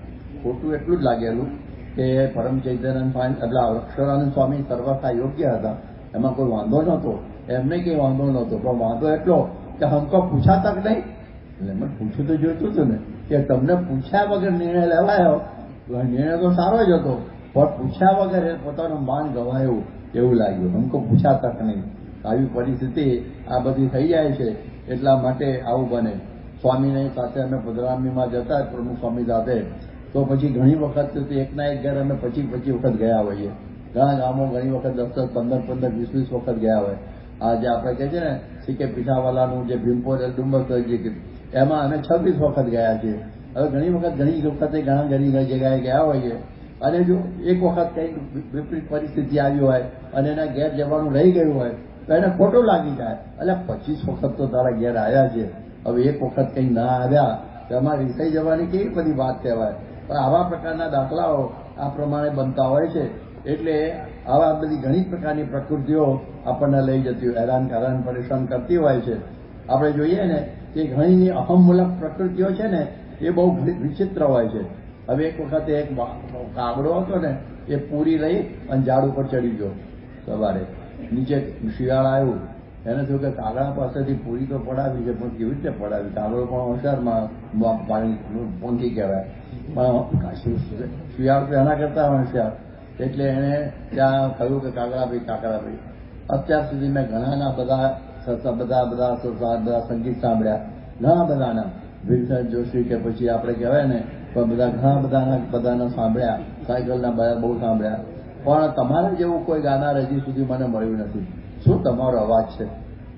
ખોટું એટલું જ લાગેલું કે પરમ ચૈત્યાનંદ સ્વામી એટલે અક્ષરાનંદ સ્વામી સર્વથા યોગ્ય હતા, એમાં કોઈ વાંધો નહોતો, એમને કંઈ વાંધો નહોતો. પણ વાંધો એટલો કે હમકો પૂછા તક નહીં. એટલે મને પૂછ્યું તો જોઈતું હતું ને કે તમને પૂછ્યા વગર નિર્ણય લેવાયો. નિર્ણય તો સારો જ હતો, પણ પૂછ્યા વગર પોતાનું માન ગવાયું એવું લાગ્યું. હમકો પૂછા તક નહીં. આવી પરિસ્થિતિ આ બધી થઈ જાય છે. એટલા માટે આવું બને. સ્વામીની સાથે અમે પધરામીમાં જતા પ્રમુખ સ્વામી સાથે, તો પછી ઘણી વખત એકના એક ઘર અમે 25 વખત ગયા હોઈએ. ઘણા ગામો ઘણી વખત 10, 15, 20 વખત ગયા હોય. આ જે આપણે કહે છે ને સીકે પીઠાવાલાનું જે ભીમપોર ડુંબર એમાં અમે 26 વખત ગયા છીએ. હવે ઘણી વખતે ઘણા ઘણી જગ્યાએ ગયા હોઈએ. અને જો એક વખત કંઈક વિપરીત પરિસ્થિતિ આવી હોય અને એના ઘેર જવાનું રહી ગયું હોય તો એને ખોટું લાગી જાય. એટલે 25 વખત તો તારા ઘેર આવ્યા છે, હવે એક વખત કંઈ ના આવ્યા તો એમાં રીસાઈ જવાની કેવી બધી વાત કહેવાય. પણ આવા પ્રકારના દાખલાઓ આ પ્રમાણે બનતા હોય છે. એટલે આવા બધી ઘણી પ્રકારની પ્રકૃતિઓ આપણને લઈ જતી હોય, હેરાન પરેશાન કરતી હોય છે. આપણે જોઈએ ને કે ઘણી અહમમૂલક પ્રકૃતિઓ છે ને એ બહુ વિચિત્ર હોય છે. હવે એક વખતે એક કાગડો હતો ને, એ પૂરી લઈ અને ઝાડ ઉપર ચડી ગયો. સવારે નીચે શિયાળ આવ્યું, એને થયું કે કાગડા પાસેથી પૂરી તો પડાવી છે, પણ કેવી રીતે પડાવી? કાગડો પણ હોશિયારમાં પંખી કહેવાય, પણ શિયાળ તો એના કરતા હોશિયાર. એટલે એને ત્યાં કહ્યું કે કાકડાભાઈ, અત્યાર સુધી મેં ઘણાના બધા સંગીત સાંભળ્યા, ઘણા બધાના ભીલસર જોશી કે પછી આપણે કહેવાય ને ઘણા બધાના સાંભળ્યા, સાયકલના બહુ સાંભળ્યા, પણ તમારા જેવું કોઈ ગાનાર હજી સુધી મને મળ્યું નથી. શું તમારો અવાજ છે?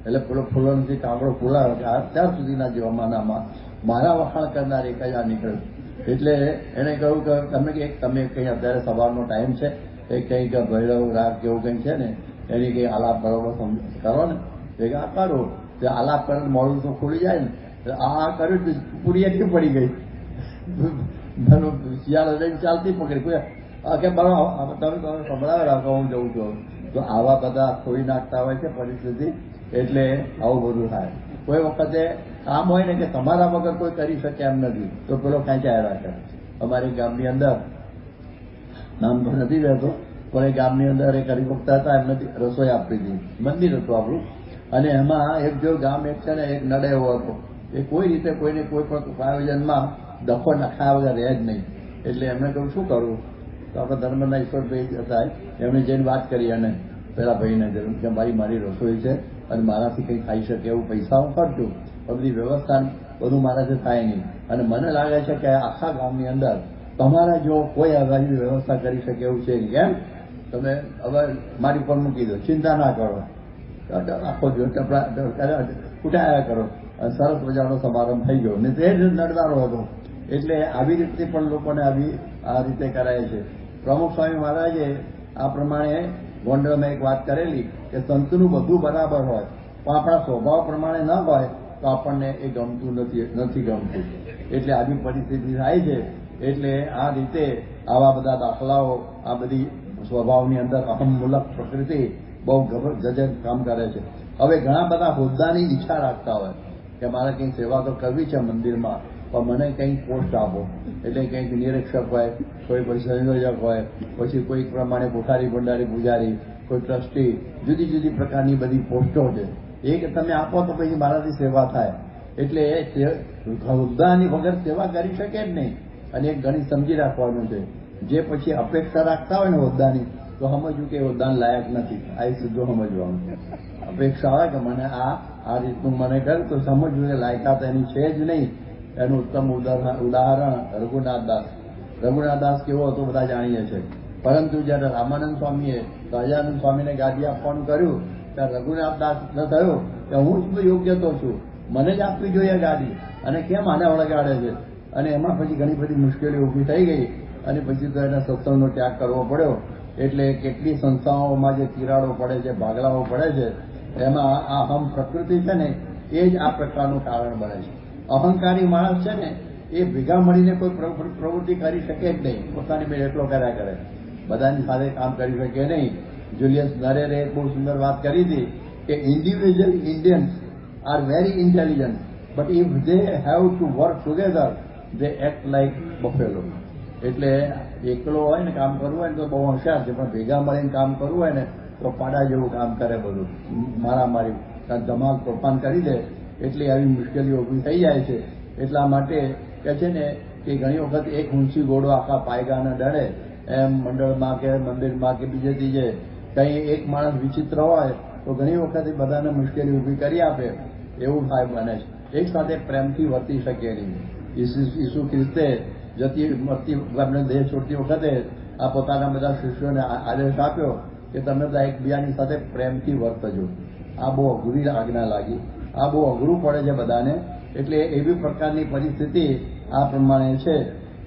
એટલે પેલો ફૂલોથી કાગડો ફૂલાયો કે અત્યાર સુધીના જમાનામાં મારા વખાણ કરનાર એક જ આ નીકળ્યું. એટલે એને કહ્યું કે તમે કંઈ અત્યારે સવારનો ટાઈમ છે, એ કંઈક ભૈરવ રાગ કેવું કંઈ છે ને એની કંઈ આલાપ બરોબર કરો ને. એ આ કરો, તે આલાપ કરે મોડું તો ખુલી જાય ને. આ કર્યું પૂરી એટલી પડી ગઈ, શિયાળ લઈને ચાલતી પકડી કે બરાબર તમે સંભળાવે રાખો, હું જઉં છું. તો આવા બધા ખોઈ નાખતા હોય છે પરિસ્થિતિ, એટલે આવું બધું થાય. કોઈ વખતે કામ હોય ને કે તમારા વગર કોઈ કરી શકે એમ નથી, તો પેલો ખેંચાયા રાખે. અમારી ગામની અંદર, નામ તો નથી રહેતો, પણ એ ગામની અંદર એક હરિભક્ત હતા, એમને રસોઈ આપી હતી, મંદિર હતું આપણું, અને એમાં એક જો ગામ એક છે ને એક નડે એવો હતો, એ કોઈ રીતે કોઈને કોઈ પણ આયોજનમાં દફો નખાયા વગર રહે જ નહીં. એટલે એમને કહ્યું શું કરવું, તો આપણે ધર્મના ઈશ્વરભાઈ હતા, એમણે જઈને વાત કરી, અને પેલા ભાઈને જરૂર કે ભાઈ મારી રસોઈ છે અને મારાથી કંઈ ખાઈ શકે એવું પૈસા હું ખર્ચું, પણ બધી વ્યવસ્થા બધું મારાથી થાય નહીં, અને મને લાગે છે કે આખા ગામની અંદર તમારા જો કોઈ આગાની વ્યવસ્થા કરી શકે એવું છે, કેમ તમે હવે મારી પર મૂકી દો, ચિંતા ના કરો, આખો દિવસ ઉઠાયા કરો, અને સરસ મજાનો સમારંભ થઈ ગયો. ને તે જ નડનારો હતો. એટલે આવી રીતે પણ લોકોને આ રીતે કરાય છે. પ્રમુખ સ્વામી મહારાજે આ પ્રમાણે ગોંડલમાં એક વાત કરેલી કે સંતનું બધું બરાબર હોય, પણ આપણા સ્વભાવ પ્રમાણે ન હોય તો આપણને એ ગમતું નથી ગમતું. એટલે આવી પરિસ્થિતિ થાય છે. એટલે આ રીતે આવા બધા દાખલાઓ, આ બધી સ્વભાવની અંદર અહમમૂલક પ્રકૃતિ બહુ ગજબ કામ કરે છે. હવે ઘણા બધા હોદ્દાની ઈચ્છા રાખતા હોય કે મારે કંઈક સેવા તો કરવી છે મંદિરમાં, પણ મને કંઈક પોસ્ટ આપો, એટલે કંઈક નિરીક્ષક હોય, કોઈ પછી સંયોજક હોય, પછી કોઈ પ્રમાણે કોઠારી ભંડારી પૂજારી, કોઈ ટ્રસ્ટી, જુદી જુદી પ્રકારની બધી પોસ્ટો છે. એ કે તમે આપો તો પછી મારાથી સેવા થાય. એટલે હોદ્દાની વગર સેવા કરી શકે જ નહીં. અને એક ગણિત સમજી રાખવાનું છે, જે પછી અપેક્ષા રાખતા હોય ને હોદ્દાની, તો સમજવું કે હોદ્દાન લાયક નથી. આ સીધું સમજવાનું. અપેક્ષા હોય કે મને આ રીતનું મને કર, તો સમજવું કે લાયકાત એની છે જ નહીં. એનું ઉત્તમ ઉદાહરણ રઘુનાથ દાસ કેવો હતો બધા જાણીએ છીએ. પરંતુ જયારે રામાનંદ સ્વામીએ સહજાનંદ સ્વામીને ગાદી આપવાનું કર્યું, ત્યારે રઘુનાથ દાસ ન થયો કે હું જ યોગ્ય તો છું, મને જ આપવી જોઈએ ગાદી, અને કેમ આને વળગાડે છે. અને એમાં પછી ઘણી બધી મુશ્કેલીઓ ઊભી થઈ ગઈ, અને પછી તો એને સત્સંગનો ત્યાગ કરવો પડ્યો. એટલે કેટલી સંસ્થાઓમાં જે તિરાડો પડે છે, ભાગલાઓ પડે છે, એમાં આ અહમ પ્રકૃતિ છે ને, એ જ આ પ્રકારનું કારણ બને છે. અહંકારી માણસ છે ને, એ ભેગા મળીને કોઈ પ્રવૃત્તિ કરી શકે જ નહીં, પોતાની બે એકલો કર્યા કરે, બધાની સાથે કામ કરી શકે નહીં. જુલિયસ નરેરે એક બહુ સુંદર વાત કરી હતી કે individual Indians are very intelligent, but if they have to work together they act like Buffalo. એટલે એકલો હોય ને કામ કરવું હોય ને તો બહુ હોશિયાર છે, પણ ભેગા મળીને કામ કરવું હોય ને તો પાડા જેવું કામ કરે, બધું મારામારી, ધમાલ તોફાન કરી દે. એટલે આવી મુશ્કેલીઓ ઊભી થઈ જાય છે. એટલા માટે કે છે ને કે ઘણી વખત એક હુંસી ઘોડો આખા પાયગાને ડરે, એમ મંડળમાં કે મંદિરમાં કે બીજે ત્રીજે કંઈ એક માણસ વિચિત્ર હોય તો ઘણી વખત બધાને મુશ્કેલી ઊભી કરી આપે, એવું થાય બને છે. એક સાથે પ્રેમથી વર્તી શકે નહીં. ઈસુ ખ્રિસ્તે મરતી દેહ છોડતી વખતે આ પોતાના બધા શિષ્યોને આદેશ આપ્યો કે તમે બધા એકબીજાની સાથે પ્રેમથી વર્તજો. આ બહુ અઘરી આજ્ઞા લાગી, આ બહુ અઘરું પડે છે બધાને. એટલે એવી પ્રકારની પરિસ્થિતિ આ પ્રમાણે છે.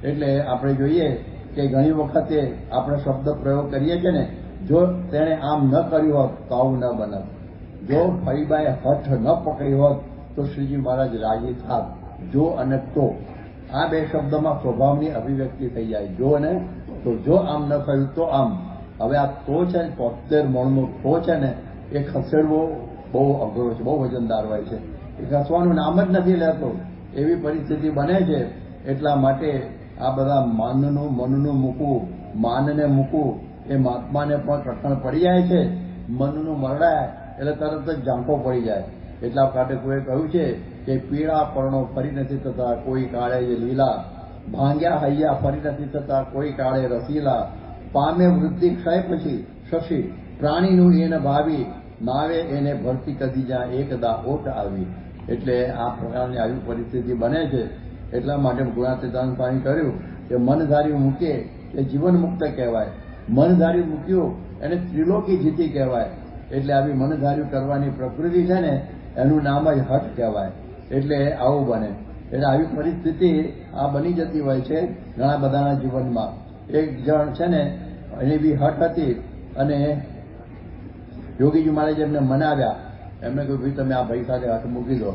એટલે આપણે જોઈએ કે ઘણી વખતે આપણે શબ્દ પ્રયોગ કરીએ છીએ ને, જો તેણે આમ ન કર્યું હોત તો આવું ન બનત, જો ફરીબાએ હઠ ન પકડી હોત તો શ્રીજી મહારાજ રાજી થાત. જો અને તો, આ બે શબ્દમાં સ્વભાવની અભિવ્યક્તિ થઈ જાય. જો અને તો, જો આમ ન કર્યું તો આમ. હવે આ તો છે ને 73 મણનો તો છે ને, એ ખસેડવો બહુ અઘરો છે, બહુ વજનદાર હોય છે. એ ખસવાનું નામ જ નથી લેતો, એવી પરિસ્થિતિ બને છે. એટલા માટે આ બધા મનનું મૂકવું, માનને મૂકવું, એ મહાત્માને પણ કઠણ પડી જાય છે. મનનું મરડાય એટલે તરત જ ઝાંખો પડી જાય. એટલા માટે કોઈ કહ્યું છે કે પીળા પર્ણો ફરી નથી થતા, કોઈ કાળે લીલા, ભાંગ્યા હૈયા ફરી નથી થતા, કોઈ કાળે રસીલા, પામે વૃદ્ધિ ક્ષય પછી શશી, પ્રાણીનું એને ભાવી, નાવે એને ભરતી કદી જ્યાં એકદા ઓટ આવી. એટલે આ પ્રકારની આવી પરિસ્થિતિ બને છે. એટલા માટે ગુણાતીતાનંદ સ્વામી કહ્યું કે મન ધાર્યું મૂકે એ જીવન મુક્ત કહેવાય, મન ધાર્યું મૂક્યું એને ત્રિલોકી જીતી કહેવાય. એટલે આવી મન ધાર્યું કરવાની પ્રકૃતિ છે ને, એનું નામ જ હઠ કહેવાય. એટલે આવું બને. એટલે આવી પરિસ્થિતિ આ બની જતી હોય છે ઘણા બધાના જીવનમાં. એક જણ છે ને, એની બી હઠ હતી, અને યોગીજી મહારાજ એમને મનાવ્યા. એમને કહ્યું ભાઈ તમે આ ભાઈ સાથે હાથ મૂકી દો.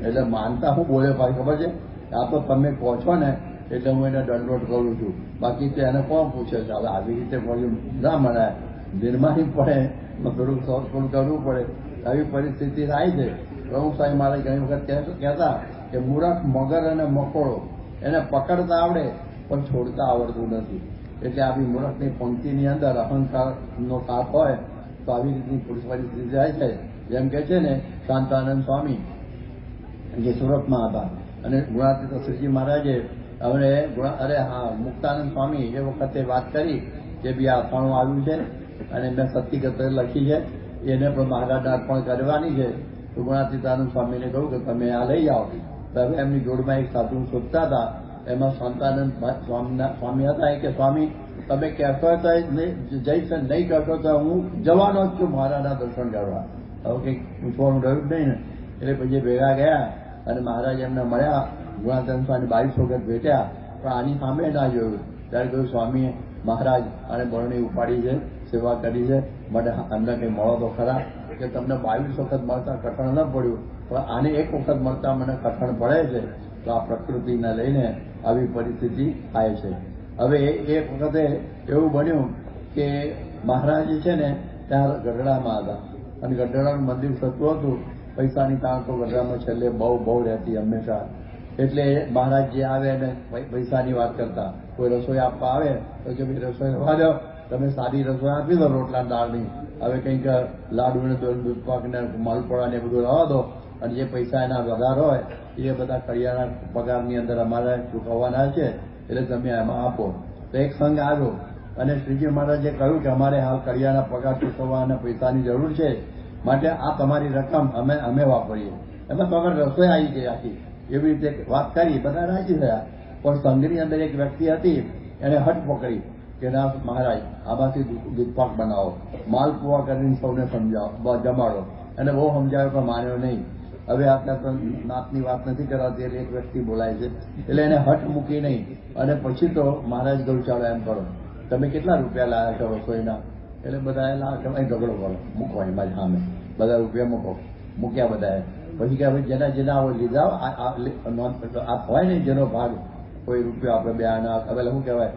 એટલે માનતા હું બોલે ભાઈ ખબર છે, આ તો તમે કહો છો ને એટલે હું એને દંડવટ કરું છું, બાકી તો એને કોણ પૂછે છે. હવે આવી રીતે બોલ્યું ના મનાય. નિર્માણી પડે થોડું થોડું કરવું પડે. આવી પરિસ્થિતિ થાય છે. પ્રમુખ સાહેબ મારે ઘણી વખત કહેતા કે મૂરખ, મગર અને મકોડો એને પકડતા આવડે પણ છોડતા આવડતું નથી. એટલે આવી મૂરખની પંક્તિની અંદર અહંકારનો સાથ હોય તો આવી રીતની પરિસ્થિતિ થાય છે. જેમ કે છે ને શાંતાનંદ સ્વામી જે સુરતમાં હતા અને ગુણાતીત શ્રીજી મહારાજે મુક્તાનંદ સ્વામી એ વખતે વાત કરી કે ભાઈ આ અથાણું આવ્યું છે અને મેં સત્યગત લખી છે, એને પણ મહારાજને અર્પણ કરવાની છે. તો ગુણાતીતાનંદ સ્વામીને કહ્યું કે તમે આ લઈ જાઓ. તો હવે એમની જોડમાં એક સાધુ શોધતા હતા. એમાં શાંતાનંદ સ્વામી હતા. કે સ્વામી તમે કહેતો તો જઈશ, નહીં કહેતો તો હું જવાનો જ છું મહારાજના દર્શન કરવા. હવે કંઈક પૂછવાનું રહ્યું જ નહીં ને. એટલે પછી ભેગા ગયા અને મહારાજ એમને મળ્યા. ગુણાતીતાનંદ સ્વામી 22 વખત ભેટ્યા પણ આની સામે ના જોયું. ત્યારે કહ્યું સ્વામીએ મહારાજ આને બરણી ઉપાડી છે, સેવા કરી છે, માટે અમને કંઈ મળો તો ખરા. કે તમને 22 વખત મળતા કઠણ ન પડ્યું પણ આને એક વખત મળતા મને કઠણ પડે છે. તો આ પ્રકૃતિને લઈને આવી પરિસ્થિતિ થાય છે. હવે એક વખતે એવું બન્યું કે મહારાજ છે ને ત્યાં ગઢડામાં હતા અને ગઢડાનું મંદિર સચવું હતું. પૈસાની તાણ તો ગઢડામાં છેલ્લે બહુ રહેતી હંમેશા. એટલે મહારાજ જે આવે ને પૈસાની વાત કરતા. કોઈ રસોઈ આપવા આવે તો કે ભાઈ રસોઈ રવા દો, તમે સારી રસોઈ આપી દો રોટલા દાળની, હવે કંઈક લાડુ ને દૂધપાક ને માલપોળા ને બધું રવા દો અને જે પૈસા એના વધાર હોય એ બધા કડિયાના પગારની અંદર અમારે ચૂકવવાના છે એટલે તમે એમાં આપો. તો એક સંઘ આવ્યો અને શ્રીજી મહારાજે કહ્યું કે અમારે હાલ કડિયાના પગાર ચૂકવવા અને પૈસાની જરૂર છે, માટે આ તમારી રકમ અમે વાપરીએ. એમાં તમારે રસોઈ આવી ગઈ આખી. એવી રીતે વાત કરી, બધા રાજી થયા. પણ સંઘની અંદર એક વ્યક્તિ હતી, એને હટ પકડી કે ના મહારાજ આમાંથી દૂધપાક બનાવો, માલપુઆ કરીને સૌને સમજાવો, જમાડો. એને બહુ સમજાવ્યો પણ માન્યો નહીં. હવે આપણે તો નાતની વાત નથી કરાતી એટલે એક વ્યક્તિ બોલાય છે એટલે એને હટ મૂકી નહીં. અને પછી તો મહારાજ ગયું ચાલો એમ કરો, તમે કેટલા રૂપિયા લાયા છો રસોઈના? એટલે બધા ઝઘડો કરો, મૂકો એમાં સામે બધા રૂપિયા મૂક્યા બધાએ. પછી કે હવે જેના લીધા આ હોય ને જેનો ભાગ, કોઈ રૂપિયો આપણે બે આના હવે શું કહેવાય,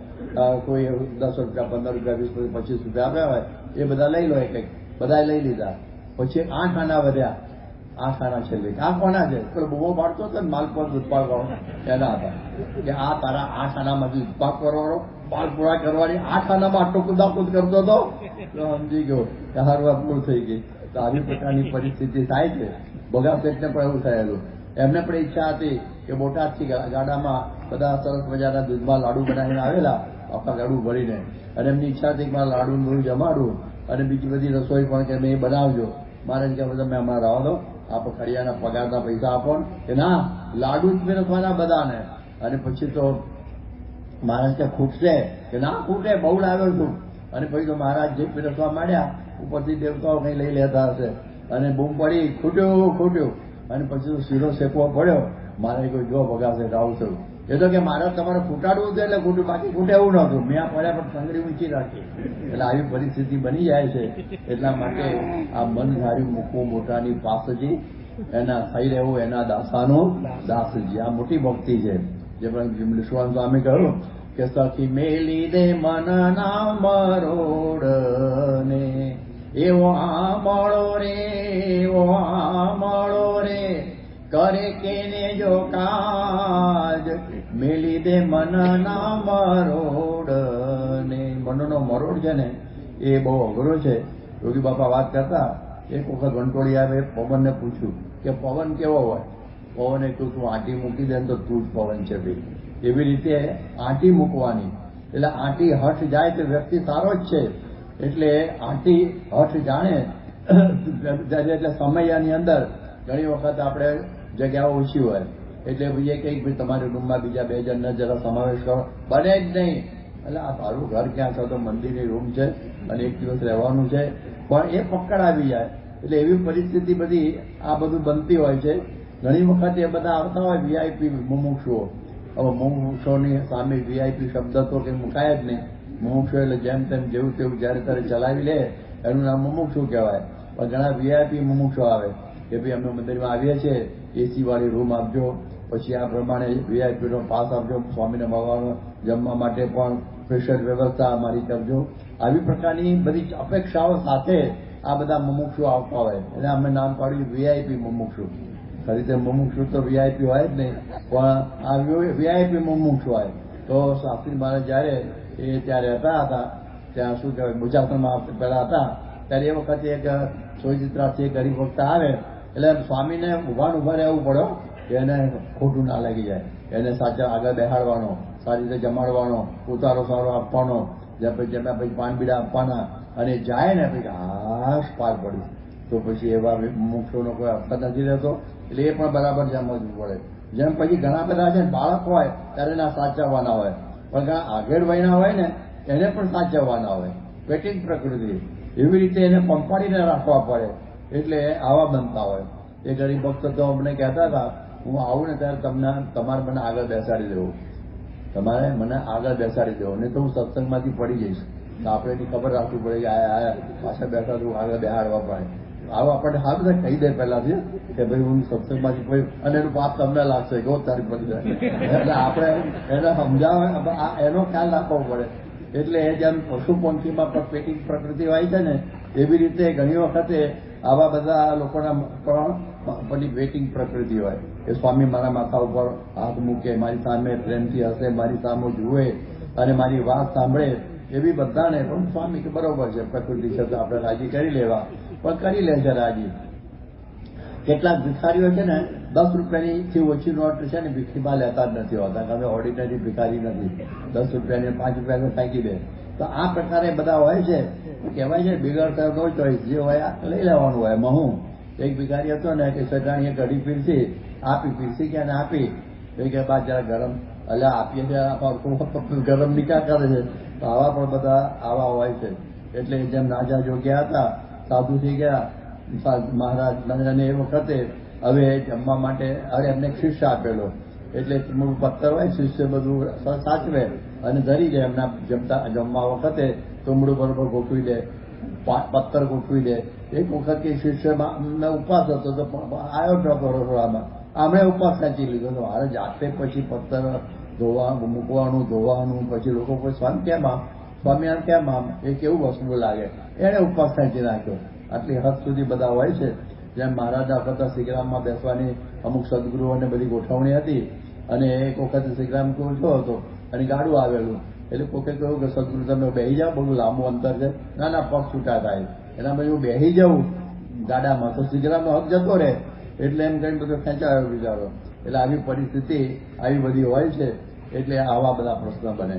કોઈ 10 રૂપિયા 15 રૂપિયા 20 રૂપિયા 25 રૂપિયા આપ્યા હોય એ બધા લઈ લો. કંઈક બધા લઈ લીધા. પછી 8 આના વધ્યા. 8 આના છેલ્લે આ કોના છે? બહુ પાડતો હતો ને માલપુર દૂધપાક વાળો, એના હતા કે આ તારા 8 આનામાંથી દૂધપાક કરવાનો, માલપુરા કરવાની. 8 આનામાં આટલો કુદાકુદ કરતો હતો તો સમજી ગયો કે હારવા પૂર થઈ ગઈ. તો આવી પ્રકારની પરિસ્થિતિ થાય છે. ભગા શેઠને પણ એવું થયેલું. એમને પણ ઈચ્છા હતી કે બોટાદથી ગાડામાં બધા સરસ મજાના દૂધમાં લાડુ બનાવીને આવેલા, આખા ગાડું ભરીને. અને એમની ઈચ્છા હતી કે મારા લાડુનું બધું જમાડું અને બીજી બધી રસોઈ પણ કે મેં બનાવજો. મારે કે તમે અમારે રહેવા દો, આપ કડિયાના પગારના પૈસા આપો કે ના, લાડુ જ પીરસવાના બધાને. અને પછી તો મહારાજ કે ખૂટશે કે ના ખૂટે, બહુ લાવ્યો છું. અને પછી તો મહારાજ જે પીરસવા માંડ્યા ઉપરથી દેવતાઓ કંઈ લઈ લેતા હશે અને બૂમ પડી ખૂટ્યું. અને પછી તો શીરો શેકવો પડ્યો. મારે કોઈ જો ભગાશે આવું થયું. એ તો કે મારે તમારે ફૂટાડવું હતું એટલે ખૂટ્યું, બાકી ખૂટે એવું નહોતું. મેં પડ્યા પણ સંગડી ઊંચી રાખી. એટલે આવી પરિસ્થિતિ બની જાય છે. એટલા માટે આ મન ધારી મૂકવું મોટાની પાસજી, એના થઈ રહેવું એના દાસાનો દાસજી. આ મોટી ભક્તિ છે. જે પણ વિશ્વાસ સ્વામી કહ્યું કે સખી મેલી દે મનના મરોડ ને એવો આમળો રે કરે કેને જો કાજ, મેલી દે મનના મરોડ ને. મનનો મરોડ છે ને એ બહુ અઘરો છે. યોગી બાપા વાત કરતા, એક વખત વંટોળી આવે પવનને પૂછ્યું કે પવન કેવો હોય? પવને કહ્યું તું આંટી મૂકી દે તો તું જ પવન છે ભાઈ. એવી રીતે આંટી મૂકવાની. એટલે આંટી હઠ જાય તો વ્યક્તિ સારો જ છે. એટલે આંટી હઠ જાણે એટલે સમયની અંદર ઘણી વખત આપણે જગ્યાઓ ઓછી હોય એટલે ભાઈ કંઈક ભાઈ તમારી રૂમમાં બીજા 2 જણને જરા સમાવેશ કરો, બને જ નહીં. એટલે આ તારું ઘર ક્યાં છે? તો મંદિરની રૂમ છે અને 1 દિવસ રહેવાનું છે, પણ એ પકડ આવી જાય. એટલે એવી પરિસ્થિતિ બધી આ બધું બનતી હોય છે. ઘણી વખત એ બધા આવતા હોય વીઆઈપી મુમુક્ષુઓ. હવે મુમુક્ષોની સામે વીઆઈપી શબ્દ તો કંઈ મુકાય જ નહીં. મુમુક્ષુ એટલે જેમ તેમ જેવું તેવું જ્યારે ત્યારે ચલાવી લે એનું નામ મુમુક્ષુ કહેવાય. પણ ઘણા વીઆઈપી મુમુક્ષો આવે કે ભાઈ અમે મંદિરમાં આવીએ છીએ, એસી વાળી રૂમ આપજો, પછી આ પ્રમાણે વીઆઈપીનો પાસ આપજો, સ્વામીને મળવાનો જમવા માટે પણ સ્પેશિયલ વ્યવસ્થા અમારી કરજો. આવી પ્રકારની બધી અપેક્ષાઓ સાથે આ બધા મુમુક્ષુ આવતા હોય એને અમે નામ પાડ્યું વીઆઈપી મુમુક્ષુ. ખરી રીતે મુમુક્ષુ તો વીઆઈપી હોય જ નહીં, પણ આ વીઆઈપી મુમુક્ષુ હોય. તો શાસ્ત્રી મહારાજ જયારે એ ત્યાં રહેતા હતા, ત્યાં શું કહેવાય ગુજરાતમાં પહેલા હતા, ત્યારે એ વખતે એક સોચિત્રાથી ગરીબ વખત આવે એટલે સ્વામીને ઉભા રહેવું પડ્યો કે એને ખોટું ના લાગી જાય, એને સાચા આગળ બેહાડવાનો, સારી રીતે જમાડવાનો, ઉતારો સારો આપવાનો, પછી પાન બીડા આપવાના, અને જાય ને પછી હાશ પાર પડ્યું. તો પછી એવા મુક્ષોનો કોઈ અર્થ નથી રહેતો. એટલે એ પણ બરાબર સમજવું પડે. જેમ પછી ઘણા બધા છે બાળક હોય ત્યારે એના સાચવવાના હોય, પણ ઘણા આગળ વયના હોય ને એને પણ સાચવવાના હોય. પેટિંગ પ્રકૃતિ એવી રીતે એને પંપાડીને રાખવા પડે. એટલે આવા બનતા હોય. એ ગરીબ ભક્ત તો અમને કહેતા હતા, હું આવું ને ત્યારે તમારે મને આગળ બેસાડી દેવું, તમારે મને આગળ બેસાડી દેવો, નહીં તો હું સત્સંગમાંથી પડી જઈશ. તો આપણે એની ખબર રાખવી પડે કે આયા પાછા બેઠા તું આગળ બેહાડવા પડે. આવું આપણને સારું છે કહી દે પહેલાથી કે ભાઈ હું સત્સંગમાંથી પડી, અને એનું પાપ તમને લાગશે કે તારી પડી જાય. એટલે આપણે એને સમજાવે, એનો ખ્યાલ રાખવો પડે. એટલે જેમ પશુ પંખીમાં પણ પેટી પ્રકૃતિ હોય છે ને, એવી રીતે ઘણી વખતે આવા બધા લોકોના પણ બધી વેટિંગ પ્રકૃતિ હોય કે સ્વામી મારા માથા ઉપર હાથ મૂકે, મારી સામે પ્રેમથી હશે, મારી સામે જુએ અને મારી વાત સાંભળે. એવી બધાને પણ સ્વામી કે બરોબર છે, પ્રકૃતિ છે તો આપણે રાજી કરી લેવા, પણ કરી લે છે રાજી. કેટલાક ભિખારીઓ છે ને 10 રૂપિયાની ઓછી નોટ છે ને ભીખીમાં લેતા જ નથી હોતા, કે અમે ઓર્ડિનરી ભિખારી નથી, 10 રૂપિયાની 5 રૂપિયા ફેંકી દે. તો આ પ્રકારે બધા હોય છે. કહેવાય છે બિગડતા નો ચોઈસ, જે હોય લઈ લેવાનું હોય. હું એક ભિખારી હતો ને કે સટાણીએ કઢી પીરસી આપી, પીરસી કે આપી કે બાદ જરા ગરમ એટલે આપીએ છીએ, ગરમ નિકાલ કરે છે. તો આવા પણ બધા આવા હોય છે. એટલે જેમ રાજા જોગ્યા હતા, સાધુ થઈ ગયા મહારાજ, અને એ વખતે હવે જમવા માટે હવે એમને શિષ્ય આપેલો, એટલે પથ્થર હોય શિષ્ય બધું સાચવે અને ધરી દે. એમના જમવા વખતે તુમડું બરોબર ગોઠવી દે, પથ્થર ગોઠવી દે. એક વખત કે શિષ્યમાં ઉપવાસ હતો તો આવ્યો નતો રસોડામાં, આમણે ઉપવાસ ખેંચી લીધો. તો મારે જાતે પછી પથ્થર મૂકવાનું, ધોવાનું, પછી લોકો કોઈ સ્વામી કેમ આમ, સ્વામી આમ કેમ આમ, એ કેવું વસ્તુ લાગે, એને ઉપવાસ ખેંચી નાખ્યો. આટલી હદ સુધી બધા હોય છે. જેમ મહારાજા વખત શ્રીગ્રામમાં બેસવાની અમુક સદગુરુઓને બધી ગોઠવણી હતી, અને એક વખત શ્રીગ્રામ ઓછો હતો અને ગાડું આવેલું, એટલે કોકે કહ્યું કે સદગુરુ તમે બેસી જાઓ, બહુ લાંબુ અંતર છે. ના પગ છૂટા થાય. એના પછી હું બેસી જાઉં ગાડામાં તો શ્રીગ્રામનો હક જતો રહે, એટલે એમ કઈ બધો ખેંચાયો બિચારો. એટલે આવી પરિસ્થિતિ આવી બધી હોય છે. એટલે આવા બધા પ્રશ્ન બને.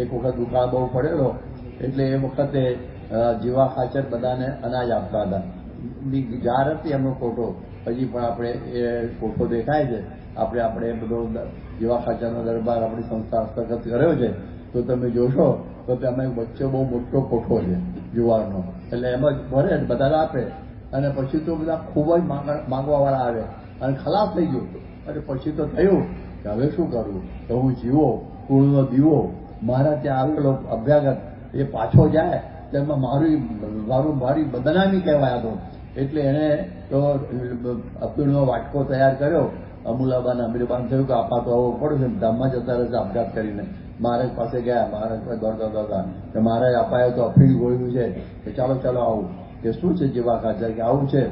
એક વખત દુકાળ બહુ પડેલો, એટલે એ વખતે જીવા ખાચર બધાને અનાજ આપતા હતા. જાર હતી એમનો ફોટો, હજી પણ આપણે એ ફોટો દેખાય છે. આપણે બધો જીવા ખાચરનો દરબાર આપણી સંસ્થા હસ્તગત કર્યો છે. તો તમે જોશો તો તેમાં વચ્ચે બહુ મોટો કોઠો છે જુવારનો. એટલે એમ જ ભરે બધા આપે, અને પછી તો બધા ખૂબ જ માંગવાવાળા આવે અને ખલાસ થઈ ગયું. અને પછી તો થયું કે હવે શું કરવું, તો હું જીવો કુળનો દીવો મારા ત્યાં આવેલો અભ્યાગત એ પાછો જાય તેમાં મારી બદનામી કહેવાય હતો. એટલે એને તો અબ્દુલનો વાટકો તૈયાર કર્યો. અમુલાબાને અમીરબાન થયું કે આપા તો આવવું પડશે, ધામમાં જતા રહેશે આપઘાત કરીને. મહારાજ પાસે ગયા, મહારાજ દોડતા કે મહારાજ અપાયો તો અફીણ ગોળ્યું છે કે ચાલો આવું. કે શું છે જીવા ખાચર, કે આવું છે,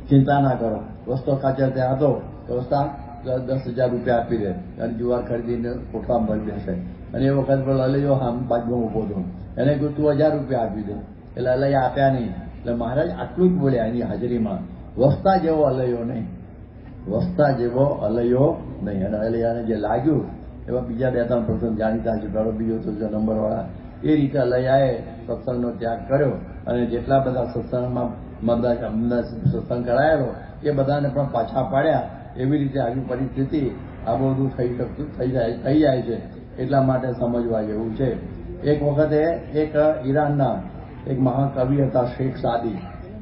ચિંતા ના કરો. વસ્તો ખાચર ત્યાં હતો તો વસ્તા 10,000 રૂપિયા આપી દે અને જુવાર ખરીદીને કોઠામાં ભરી દેશે. અને એ વખત પેલો અલૈયો બાજુમાં ઉભો હતો, એને કહ્યું તું 1000 રૂપિયા આપી દે. એટલે અલૈયા આપ્યા નહીં. એટલે મહારાજ આટલું જ બોલ્યા એની હાજરીમાં, વસ્તા જેવો અલૈયો નહીં, વસ્તા જેવો અલૈયો નહીં. અને અલૈયાને જે લાગ્યું એવા બીજા 2-3 પ્રસંગ જાણીતા છે. પેલો બીજો ત્રીજો નંબરવાળા એ રીતે અલૈયાએ સત્સંગનો ત્યાગ કર્યો. અને જેટલા બધા સત્સંગમાં સત્સંગ કરાયેલો એ બધાને પણ પાછા પાડ્યા. એવી રીતે આવી પરિસ્થિતિ આ બધું થઈ જાય છે. એટલા માટે સમજવા જેવું છે. એક વખતે એક ઈરાનના એક મહાકવિ હતા શેખ સાદી.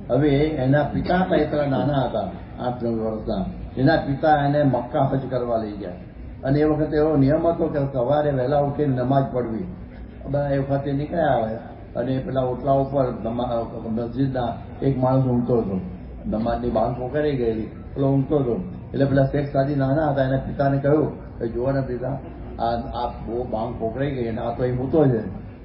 હવે એના પિતા હતા એટલા નાના હતા, 8-9 વર્ષના. એના પિતા એને મક્કા હજ કરવા લઈ ગયા. અને એ વખતે એવો નિયમ હતો કે સવારે વહેલા ઉઠીને નમાજ પડવી. એ વખતે નીકળ્યા આવે અને પેલા ઓટલા ઉપર મસ્જિદના એક માણસ ઊંઘતો હતો. નમાજની બાંધો કરી ગયેલી, પેલો ઊંઘતો હતો. એટલે પેલા શેખ સાદી નાના હતા, એના પિતાને કહ્યું કે જુઓ ને પિતા, આ બહુ બાંગ પોકરાઈ ગઈ અને આ તો અહીં મૂતો છે.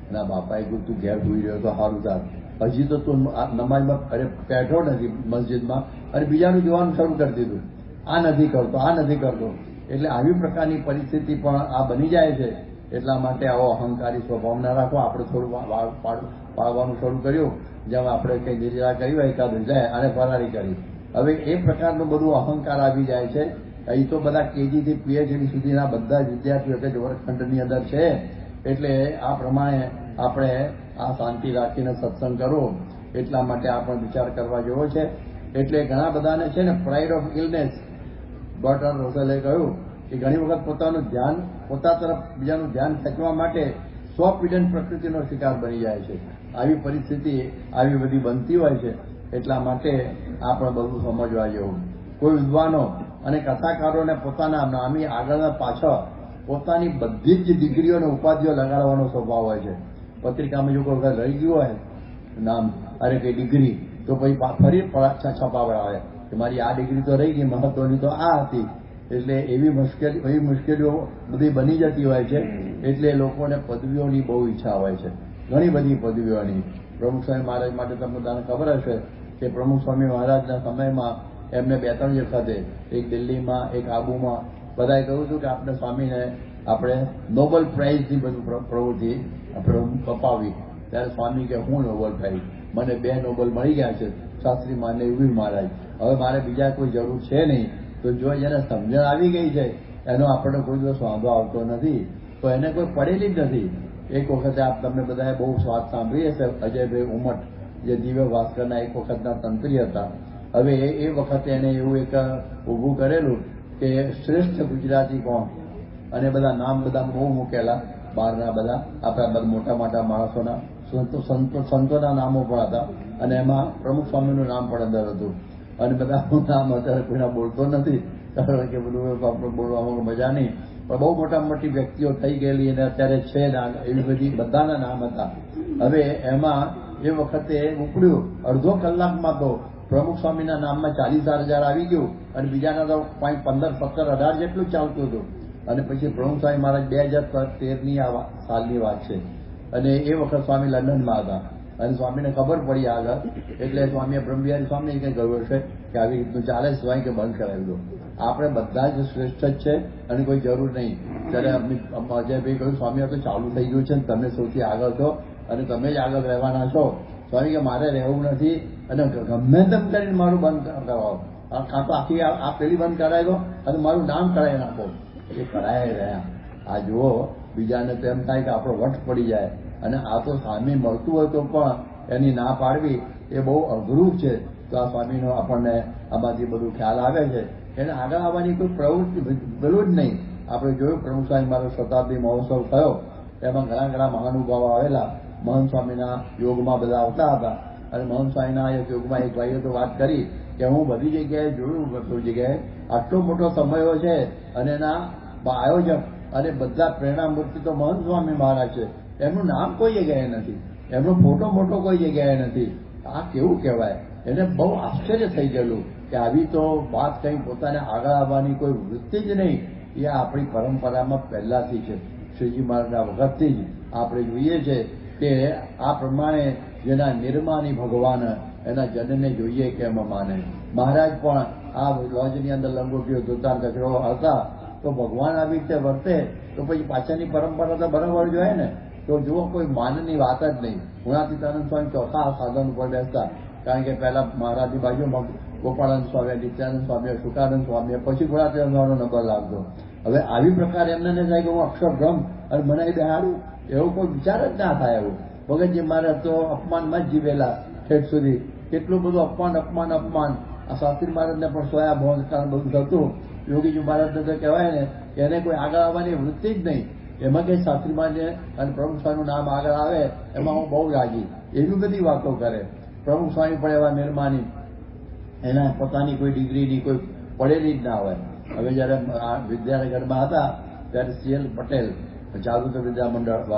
એના બાપાએ કીધું તું ઘેર સુઈ રહ્યો તો સારું થાત, હજી તો તું નમાજમાં બેઠો નથી મસ્જિદમાં અને બીજાનું જોવાનું શરૂ કરી દીધું, આ નથી કરતો, આ નથી કરતો. એટલે આવી પ્રકારની પરિસ્થિતિ પણ આ બની જાય છે. એટલા માટે આવો અહંકારી સ્વભાવ ના રાખો. આપણે થોડું પાળવાનું શરૂ કર્યું, જેમ આપણે કંઈ નિર્જરા કરી હોય એકાદું જાય અને ફરારી કરી. હવે એ પ્રકારનું બધું અહંકાર આવી જાય છે. અહીં તો બધા કેજીથી પીએચડી સુધીના બધા જ વિદ્યાર્થીઓ કે વર્ગખંડની અંદર છે. એટલે આ પ્રમાણે આપણે આ શાંતિ રાખીને સત્સંગ કરો, એટલા માટે આપણે વિચાર કરવા જેવો છે. એટલે ઘણા બધાને છે ને પ્રાઇડ ઓફ ઇલનેસ, બર્ટન રસેલે કહ્યું કે ઘણી વખત પોતાનું ધ્યાન પોતા તરફ બીજાનું ધ્યાન ખેંચવા માટે સ્વપીડન પ્રકૃતિનો શિકાર બની જાય છે. આવી પરિસ્થિતિ આવી બધી બનતી હોય છે. એટલા માટે આપણે બધું સમજવા જેવું. કોઈ વિદ્વાનો અને કથાકારોને પોતાના નામી આગળના પાછળ પોતાની બધી જ ડિગ્રીઓ અને ઉપાધિઓ લગાડવાનો સ્વભાવ હોય છે. પત્રિકામાં જો કોઈ વખત રહી ગયું હોય નામ, અરે કઈ ડિગ્રી, તો પછી ફરી છપાવડાવે કે મારી આ ડિગ્રી તો રહી ગઈ, મહત્વની તો આ હતી. એટલે એવી મુશ્કેલીઓ બધી બની જતી હોય છે. એટલે લોકોને પદવીઓની બહુ ઈચ્છા હોય છે, ઘણી બધી પદવીઓની. પ્રમુખ સ્વામી મહારાજ માટે તમને બધાને ખબર હશે કે પ્રમુખ સ્વામી મહારાજના સમયમાં એમને 2-3 વખતે, એક દિલ્હીમાં, એક આબુમાં, બધાએ કહ્યું હતું કે આપણે સ્વામીને આપણે નોબેલ પ્રાઇઝની બધું પ્રવૃત્તિ આપણે અપાવી. ત્યારે સ્વામી કે હું નોબેલ પ્રાઇઝ, મને 2 નોબેલ મળી ગયા છે, શાસ્ત્રી માને એવું મહારાજ, હવે મારે બીજા કોઈ જરૂર છે નહીં. તો જો જેને સમજણ આવી ગઈ છે એનો આપણને કોઈ દિવસ વાંધો આવતો નથી, તો એને કોઈ પડેલી જ નથી. એક વખતે આપ તમને બધાએ બહુ વાત સાંભળી હશે, અજયભાઈ ઉમટ, જે દિવ્ય ભાસ્કરના એક વખતના તંત્રી હતા. હવે એ વખતે એને એવું એક ઊભું કરેલું કે શ્રેષ્ઠ ગુજરાતી કોણ, અને બધા નામ બધા બહુ મૂકેલા બહારના બધા આપણા મોટા મોટા માણસોના, સંતોના નામો પણ હતા, અને એમાં પ્રમુખ સ્વામીનું નામ પણ અંદર હતું. અને બધા નામ અત્યારે કોઈના બોલતો નથી, કારણ કે બધું આપણે બોલવામાં મજા નહીં, પણ બહુ મોટા મોટી વ્યક્તિઓ થઈ ગયેલી અને અત્યારે છે એવી બધી બધાના નામ હતા. હવે એમાં એ વખતે ઉપડ્યું, અડધો કલાકમાં તો પ્રમુખ સ્વામીના નામમાં 40,000 આવી ગયું, અને બીજાના તો 15, 17, 18 જેટલું ચાલતું હતું. અને પછી પ્રમુખ સ્વામી મહારાજ 2013ની સાલની વાત છે, અને એ વખત સ્વામી લંડનમાં હતા. અને સ્વામીને ખબર પડી આગળ, એટલે સ્વામીએ બ્રહ્મવિહારી સ્વામી કંઈ કહ્યું છે કે આવી રીતનું ચાલે છે, સ્વામી કે બંધ કરાવી દો. આપણે બધા જ શ્રેષ્ઠ જ છે અને કોઈ જરૂર નહીં. ત્યારે અજયભાઈ કહ્યું સ્વામી આ તો ચાલુ થઈ ગયું છે, તમે સૌથી આગળ છો અને તમે જ આગળ રહેવાના છો. સ્વામી કે મારે રહેવું નથી, અને ગમે તેમ કરીને મારું બંધ કરાવો, કાં તો આખી આ પેલી બંધ કરાવી દો અને મારું નામ કરાવી નાખો. એ કરાય રહ્યા. આ જુઓ, બીજાને તો એમ થાય કે આપણો વટ પડી જાય, અને આ તો સ્વામી મળતું હોય તો પણ એની ના પાડવી એ બહુ અઘરું છે. તો આ સ્વામીનો આપણને આમાંથી બધું ખ્યાલ આવે છે. એને આગળ આવવાની કોઈ પ્રવૃત્તિ પેલું જ નહીં. આપણે જોયું પ્રમુખ સ્વામી મારો શતાબ્દી મહોત્સવ થયો, એમાં ઘણા મહાનુભાવો આવેલા. મહંત સ્વામીના યોગમાં બધા આવતા હતા, અને મહંત સ્વામીના યોગમાં એક ભાઈએ તો વાત કરી કે હું બધી જગ્યાએ જોયું, બધી જગ્યાએ આટલો મોટો સમયો છે, અને એના આયોજક અને બધા પ્રેરણામૂર્તિ તો મહંત સ્વામી મહારાજ છે, એમનું નામ કોઈ જગ્યાએ નથી, એમનો ફોટો મોટો કોઈ જગ્યાએ નથી. આ કેવું કહેવાય? એને બહુ આશ્ચર્ય થઈ ગયેલું કે આવી તો વાત કંઈ પોતાને આગળ આવવાની કોઈ વૃત્તિ જ નહીં. એ આપણી પરંપરામાં પહેલાથી છે, શ્રીજી મહારાજના વખતથી જ આપણે જોઈએ છે કે આ પ્રમાણે જેના નિર્માની ભગવાન એના જનને જોઈએ કેમ માને. મહારાજ પણ આ લોજની અંદર લંગોટીઓ ધોતા કચરો હતા, તો ભગવાન આવી રીતે વર્તે તો પછી પાછળની પરંપરા તો બરાબર જોઈએ ને. તો જુઓ, કોઈ માનની વાત જ નહીં. ગુણાતીતાનંદ સ્વામી ચોથા સાધન ઉપર બેસતા, કારણ કે પહેલા મહારાજની બાજુમાં ગોપાળાનંદ સ્વામી, નિત્યાનંદ સ્વામી, શુકાનંદ સ્વામી, પછી ગુણાતીતાનંદ સ્વામીનો નંબર લાગતો. હવે આવી પ્રકારે એમને થાય કે હું અક્ષરબ્રહ્મ અને મને એ બેહાડું, એવો કોઈ વિચાર જ ના થાય. એવું ભગતજી મહારાજ તો અપમાનમાં જ જીવેલા ઠેઠ સુધી. કેટલું બધું અપમાન. આ શાસ્ત્રી મહારાજને પણ સોયા ભોંસકાર બધું થતું. યોગીજી મહારાજને તો કહેવાય ને કે એને કોઈ આગળ આવવાની વૃત્તિ જ નહીં. એમાં કંઈ શાસ્ત્રી મહારાજને અને પ્રમુખ સ્વામીનું નામ આગળ આવે એમાં હું બહુ રાજી, એવી બધી વાતો કરે. પ્રમુખ સ્વામી પણ એવા નિર્માની, એના પોતાની કોઈ ડિગ્રીની કોઈ પડેલી જ ના હોય. હવે જયારે વિદ્યાનગરમાં હતા ત્યારે CL પટેલ, જાગૃત વિદ્યા મંડળ,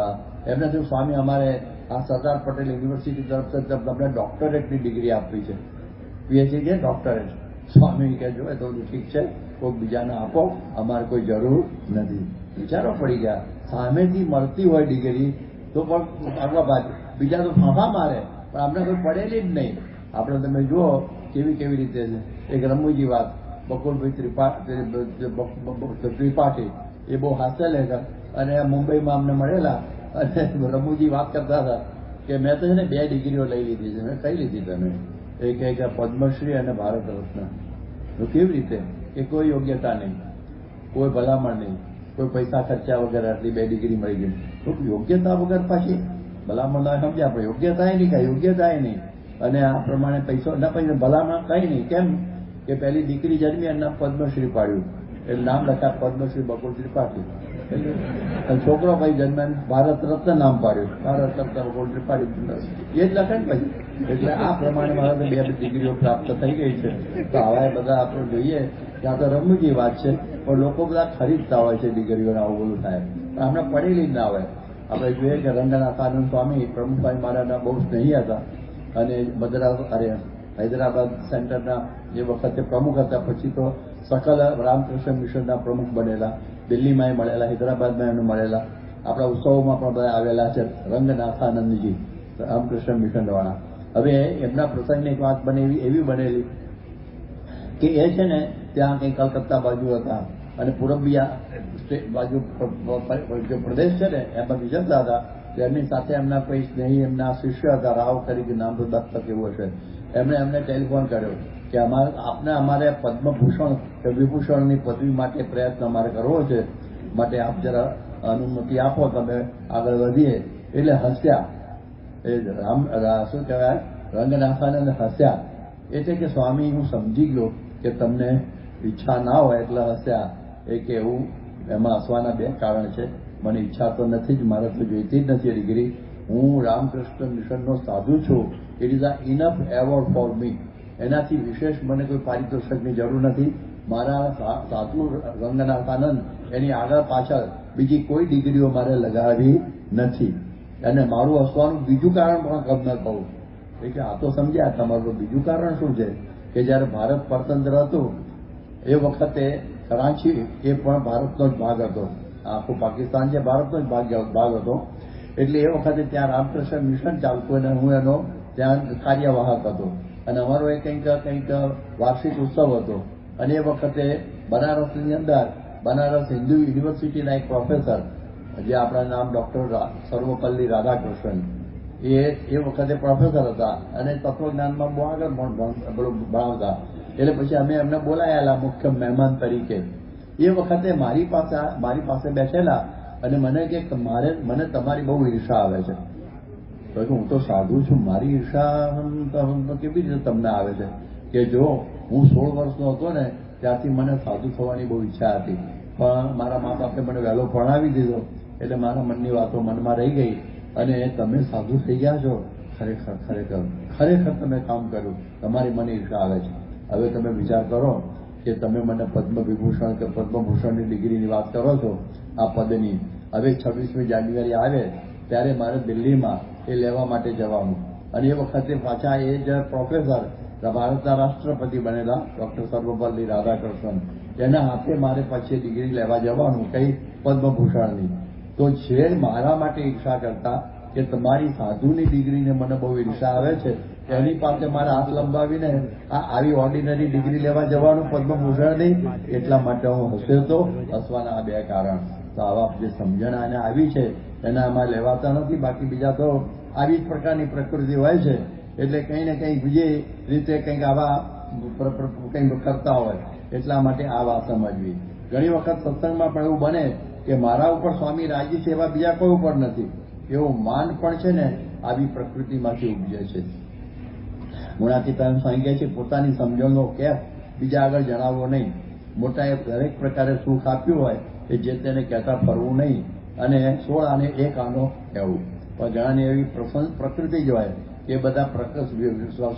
એમને થયું સ્વામી અમારે આ સરદાર પટેલ યુનિવર્સિટી તરફથી તમને ડોક્ટરેટની ડિગ્રી આપવી છે, PhD છે ડોક્ટરેટ. સ્વામી કે જો એ તો ઠીક છે, કોઈ બીજાને આપો, અમારે કોઈ જરૂર નથી. વિચારો પડી ગયા. સામેથી મળતી હોય ડિગ્રી તો પણ આગળ બાજુ બીજા તો ફાંફા મારે, પણ આપણે કોઈ પડેલી જ નહીં. આપણે તમે જુઓ કેવી રીતે છે. એક રમૂજી વાત, બકુલભાઈ ત્રિપાઠી એ બહુ હાસ્ય લેખક, અને મુંબઈમાં અમને મળેલા અને રમૂજી વાત કરતા હતા કે મેં તો છે ને 2 ડિગ્રીઓ લઈ લીધી છે. મેં કઈ લીધી તમે? એક પદ્મશ્રી અને ભારત રત્ન. તો કેવી રીતે? કે કોઈ યોગ્યતા નહીં, કોઈ ભલામણ નહીં, કોઈ પૈસા ખર્ચા વગર આટલી 2 ડિગ્રી મળી ગઈ. તો યોગ્યતા વગર પાછી ભલામણ સમજ્યા આપણે, યોગ્યતા નહીં, કઈ યોગ્યતા નહીં, અને આ પ્રમાણે પૈસો ના પૈસા ભલામણ કઈ નહીં. કેમ કે પહેલી દીકરી જન્મી અને નામ પદ્મશ્રી પાડ્યું, એટલે નામ લખ્યા પદ્મશ્રી બકુલ ત્રિપાઠી. છોકરો ભાઈ જન્મ ભારત રત્ન નામ પાડ્યું, ભારત રત્ન બકુલ ત્રિપાઠી, એ જ લખે ને પછી. એટલે આ પ્રમાણે મારા 2 ડિગ્રીઓ પ્રાપ્ત થઈ ગઈ છે. તો આવા બધા આપણે જોઈએ કે આ તો રમૂજી વાત છે, પણ લોકો બધા ખરીદતા હોય છે ડિગ્રીઓને, આવું બધું થાય. પણ આપણે પડેલી જ ના હોય. આપણે જોઈએ કે રંગનાથાનંદ સ્વામી પ્રમુખભાઈ મારાના બહુ સ્નેહી હતા, અને હૈદરાબાદ સેન્ટરના એ વખતે પ્રમુખ હતા. પછી તો સકલ રામકૃષ્ણ મિશનના પ્રમુખ બનેલા, દિલ્હીમાં મળેલા, હૈદરાબાદમાં એમને મળેલા, આપણા ઉત્સવોમાં પણ બધા આવેલા છે રંગનાથાનંદજી રામકૃષ્ણ મિશનવાળા. હવે એમના પ્રસંગની એક વાત એવી બનેલી કે એ છે ને ત્યાં કંઈ કલકત્તા બાજુ હતા, અને પૂરબિયા બાજુ પ્રદેશ છે ને એમાં વિચરતા હતા. એમની સાથે એમના કોઈ સ્નેહી એમના શિષ્ય હતા, રાવ તરીકે નામ તો દત્તક એવું હશે. એમને ટેલિફોન કર્યો કે અમારે પદ્મભૂષણ કે વિભૂષણની પદવી માટે પ્રયત્ન અમારે કરવો છે, માટે આપ જરા અનુમતિ આપો, તમે આગળ વધીએ. એટલે હસ્યા, એ શું કહેવાય, રંગનાથાનંદ હસ્યા. એટલે કે સ્વામી હું સમજી ગયો કે તમને ઈચ્છા ના હોય એટલે હસ્યા. એ કે એવું એમાં હસવાના 2 કારણ છે. મને ઈચ્છા તો નથી જ, મારે તો જોઈતી જ નથી ડિગ્રી. હું રામકૃષ્ણ મિશનનો સાધુ છું. It is a enough award for me. એનાથી વિશેષ મને કોઈ પારિતોષિકની જરૂર નથી. મારા સાધુ રંગનાથાનંદ એની આગળ પાછળ બીજી કોઈ ડિગ્રીઓ મારે લગાવી નથી. અને મારું હસવાનું બીજું કારણ પણ કમ ન કહું. એટલે આ તો સમજ્યા, તમારું બીજું કારણ શું છે કે જયારે ભારત પરતંત્ર હતું એ વખતે કરાચી એ પણ ભારતનો જ ભાગ હતો. આખું પાકિસ્તાન જે ભારતનો જ ભાગ હતો. એટલે એ વખતે ત્યાં રામકૃષ્ણ મિશન ચાલતું અને હું એનો ત્યાં કાર્યવાહક હતો. અને અમારો એ કંઈક વાર્ષિક ઉત્સવ હતો. અને એ વખતે બનારસની અંદર બનારસ હિન્દુ યુનિવર્સિટીના એક પ્રોફેસર, જે આપણા નામ ડોક્ટર સર્વપલ્લી રાધાકૃષ્ણન, એ વખતે પ્રોફેસર હતા અને તત્વજ્ઞાનમાં બહુ આગળ ભણાવતા. એટલે પછી અમે એમને બોલાયેલા મુખ્ય મહેમાન તરીકે. એ વખતે મારી પાસે બેઠેલા અને મને કે મને તમારી બહુ ઈર્ષા આવે છે. તો હું તો સાધુ છું, મારી ઈર્ષા કેવી રીતે તમને આવે છે? કે જો હું 16 વર્ષનો હતો ને ત્યારથી મને સાધુ થવાની બહુ ઈચ્છા હતી, પણ મારા મા બાપે મને વહેલો ભણાવી દીધો, એટલે મારા મનની વાતો મનમાં રહી ગઈ. અને તમે સાધુ થઈ ગયા છો, ખરેખર તમે કામ કર્યું, તમારી મને ઈર્ષા આવે છે. હવે તમે વિચાર કરો કે તમે મને પદ્મવિભૂષણ કે પદ્મભૂષણની ડિગ્રીની વાત કરો છો આ પદની. હવે 26મી જાન્યુઆરી આવે ત્યારે મારે દિલ્હીમાં એ લેવા માટે જવાનું. અને એ વખતે પાછા એ જ પ્રોફેસર ભારતના રાષ્ટ્રપતિ બનેલા ડોક્ટર સર્વપલ્લી રાધાકૃષ્ણન, એના હાથે મારે પછી ડિગ્રી લેવા જવાનું, કઈ પદ્મભૂષણની. તો છે મારા માટે ઈર્ષા કરતા કે તમારી સાધુની ડિગ્રીને મને બહુ ઈર્ષા આવે છે, એની પાસે મારા હાથ લંબાવીને આવી ઓર્ડિનરી ડિગ્રી લેવા જવાનું પદ્મભૂષણની. એટલા માટે હું હસ્યો તો. હસવાના આ 2 કારણ. તો આવા જે સમજણ આને આવી છે એના આમાં લેવાતા નથી. બાકી બીજા તો આવી જ પ્રકારની પ્રકૃતિ હોય છે. એટલે કંઈ ને કંઈ બીજી રીતે કંઈક આવા કંઈક કરતા હોય. એટલા માટે આ વાત સમજવી. ઘણી વખત સત્સંગમાં પણ એવું બને કે મારા ઉપર સ્વામી રાજી છે એવા બીજા કોઈ ઉપર નથી, એવું માન પણ છે ને આવી પ્રકૃતિમાંથી ઉપજે છે. ગુણાતીતાનંદ સ્વામી કહે છે પોતાની સમજણનો કેફ બીજા આગળ જણાવવો નહીં. મોટાએ દરેક પ્રકારે સુખ આપ્યું હોય એ જે તેને કહેતા ફરવું નહીં, અને 16 આને 1 આનો કહેવું. પણ ઘણાની એવી પ્રકૃતિ જ હોય કે બધા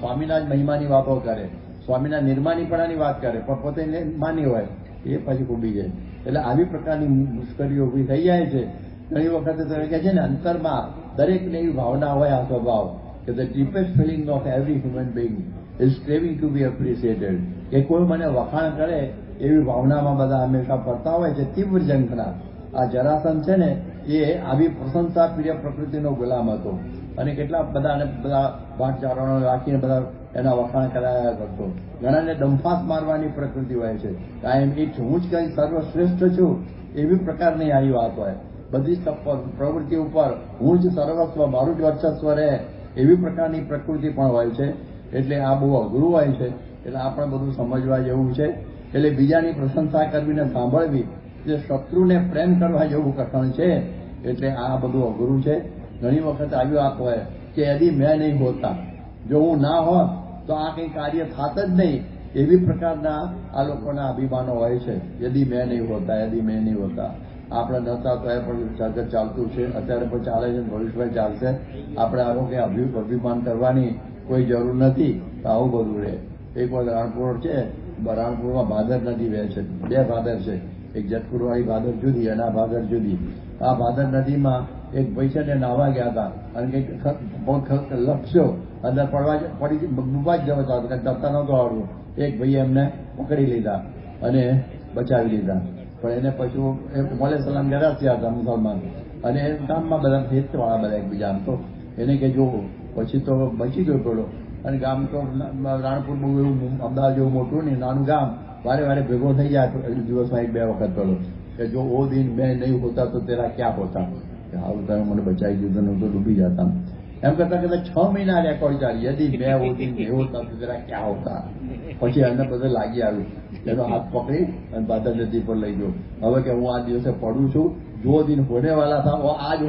સ્વામીના જ મહિમાની વાતો કરે, સ્વામીના નિર્માનીપણાની વાત કરે, પણ પોતે માની હોય એ પછી કૂદી જાય. એટલે આવી પ્રકારની મુશ્કેલીઓ ઊભી થઈ જાય છે. ઘણી વખતે તો કહે છે ને અંતરમાં દરેકને એવી ભાવના હોય આ સ્વભાવ કે the deepest feeling of every human being is craving to be appreciated. કે કોઈ મને વખાણ કરે એવી ભાવનામાં બધા હંમેશા ફરતા હોય છે, તીવ્ર ઝંખના. આ જરાસંઘ છે ને એ આવી પ્રશંસા પ્રિય પ્રકૃતિનો ગુલામ હતો અને કેટલા બધા ભાટચારણો રાખીને બધા એના વખાણ કરાયા કરતો. ઘણાને દંફાત મારવાની પ્રકૃતિ હોય છે. કાયમ એ હું જ કઈ સર્વશ્રેષ્ઠ છું એવી પ્રકારની આવી વાત હોય. બધી પ્રવૃત્તિ ઉપર હું જ સર્વસ્વ, મારું જ વર્ચસ્વ રહે એવી પ્રકારની પ્રકૃતિ પણ હોય છે. એટલે આ બહુ અઘરું હોય છે. એટલે આપણે બધું સમજવા જેવું છે. એટલે બીજાની પ્રશંસા કરવીને સાંભળવી, જે શત્રુને પ્રેમ કરવા જેવું કથન છે. એટલે આ બધું અઘરું છે. ઘણી વખત આવી વાત હોય કે યદી મેં નહીં હોતા, જો હું ના હોત તો આ કંઈ કાર્ય થાત જ નહીં, એવી પ્રકારના આ લોકોના અભિમાનો હોય છે. યદી મેં નહીં હોતા, યદી મેં નહીં હોતા. આપણે નતા તો એ પણ જગત ચાલતું છે, અત્યારે પણ ચાલે છે, ભવિષ્યમાં ચાલશે. આપણે આવું કે અભિમાન કરવાની કોઈ જરૂર નથી. તો આવું બધું રહે. એક વાર રાણપુર છે, રાણપુરમાં ભાદર નદી વહે છે. 2 ભાદર છે, એક જતપુરવાળી ભાદર જુદી અને આ ભાદર જુદી. આ ભાદર નદીમાં એક ભાઈ છે ને નાહવા ગયા હતા અને કંઈક લપસ્યો, અંદર પડી ડૂબા જ જવા હતા, તરતા નહોતો આવડવું. એક ભાઈએ એમને પકડી લીધા અને બચાવી લીધા. પણ એને પછી મોલે સલામ ગયા હતા મુસલમાન, અને ગામમાં બધા હેતવાળા બધા એકબીજા. આમ તો એને કે જો પછી તો બચી ગયો પેલો. અને ગામ તો રાણપુર બહુ એવું અમદાવાદ જેવું મોટું નહીં, નાનું ગામ, વારે વારે ભેગો થઈ જાય દિવસમાં 1-2 વખત પેલો કે જો ઓ દિન મેં નહીં હોતા તો તેરા ક્યાં હોતા. આવું તમે મને બચાવી દીધું, હું તો ડૂબી જતા. એમ કરતા કરતા 6 મહિના રેકોર્ડ ચાલી. યદી મેં ઓ દિન નહીં હોતા તો તેરા ક્યાં હોતા. પછી એને બધે લાગી આવ્યું, એનો હાથ પકડી અને ભાદર નદી પર લઈ ગયો. હવે કે હું આ દિવસે પડું છું, જો દિન હોને વાલા થા વો આજ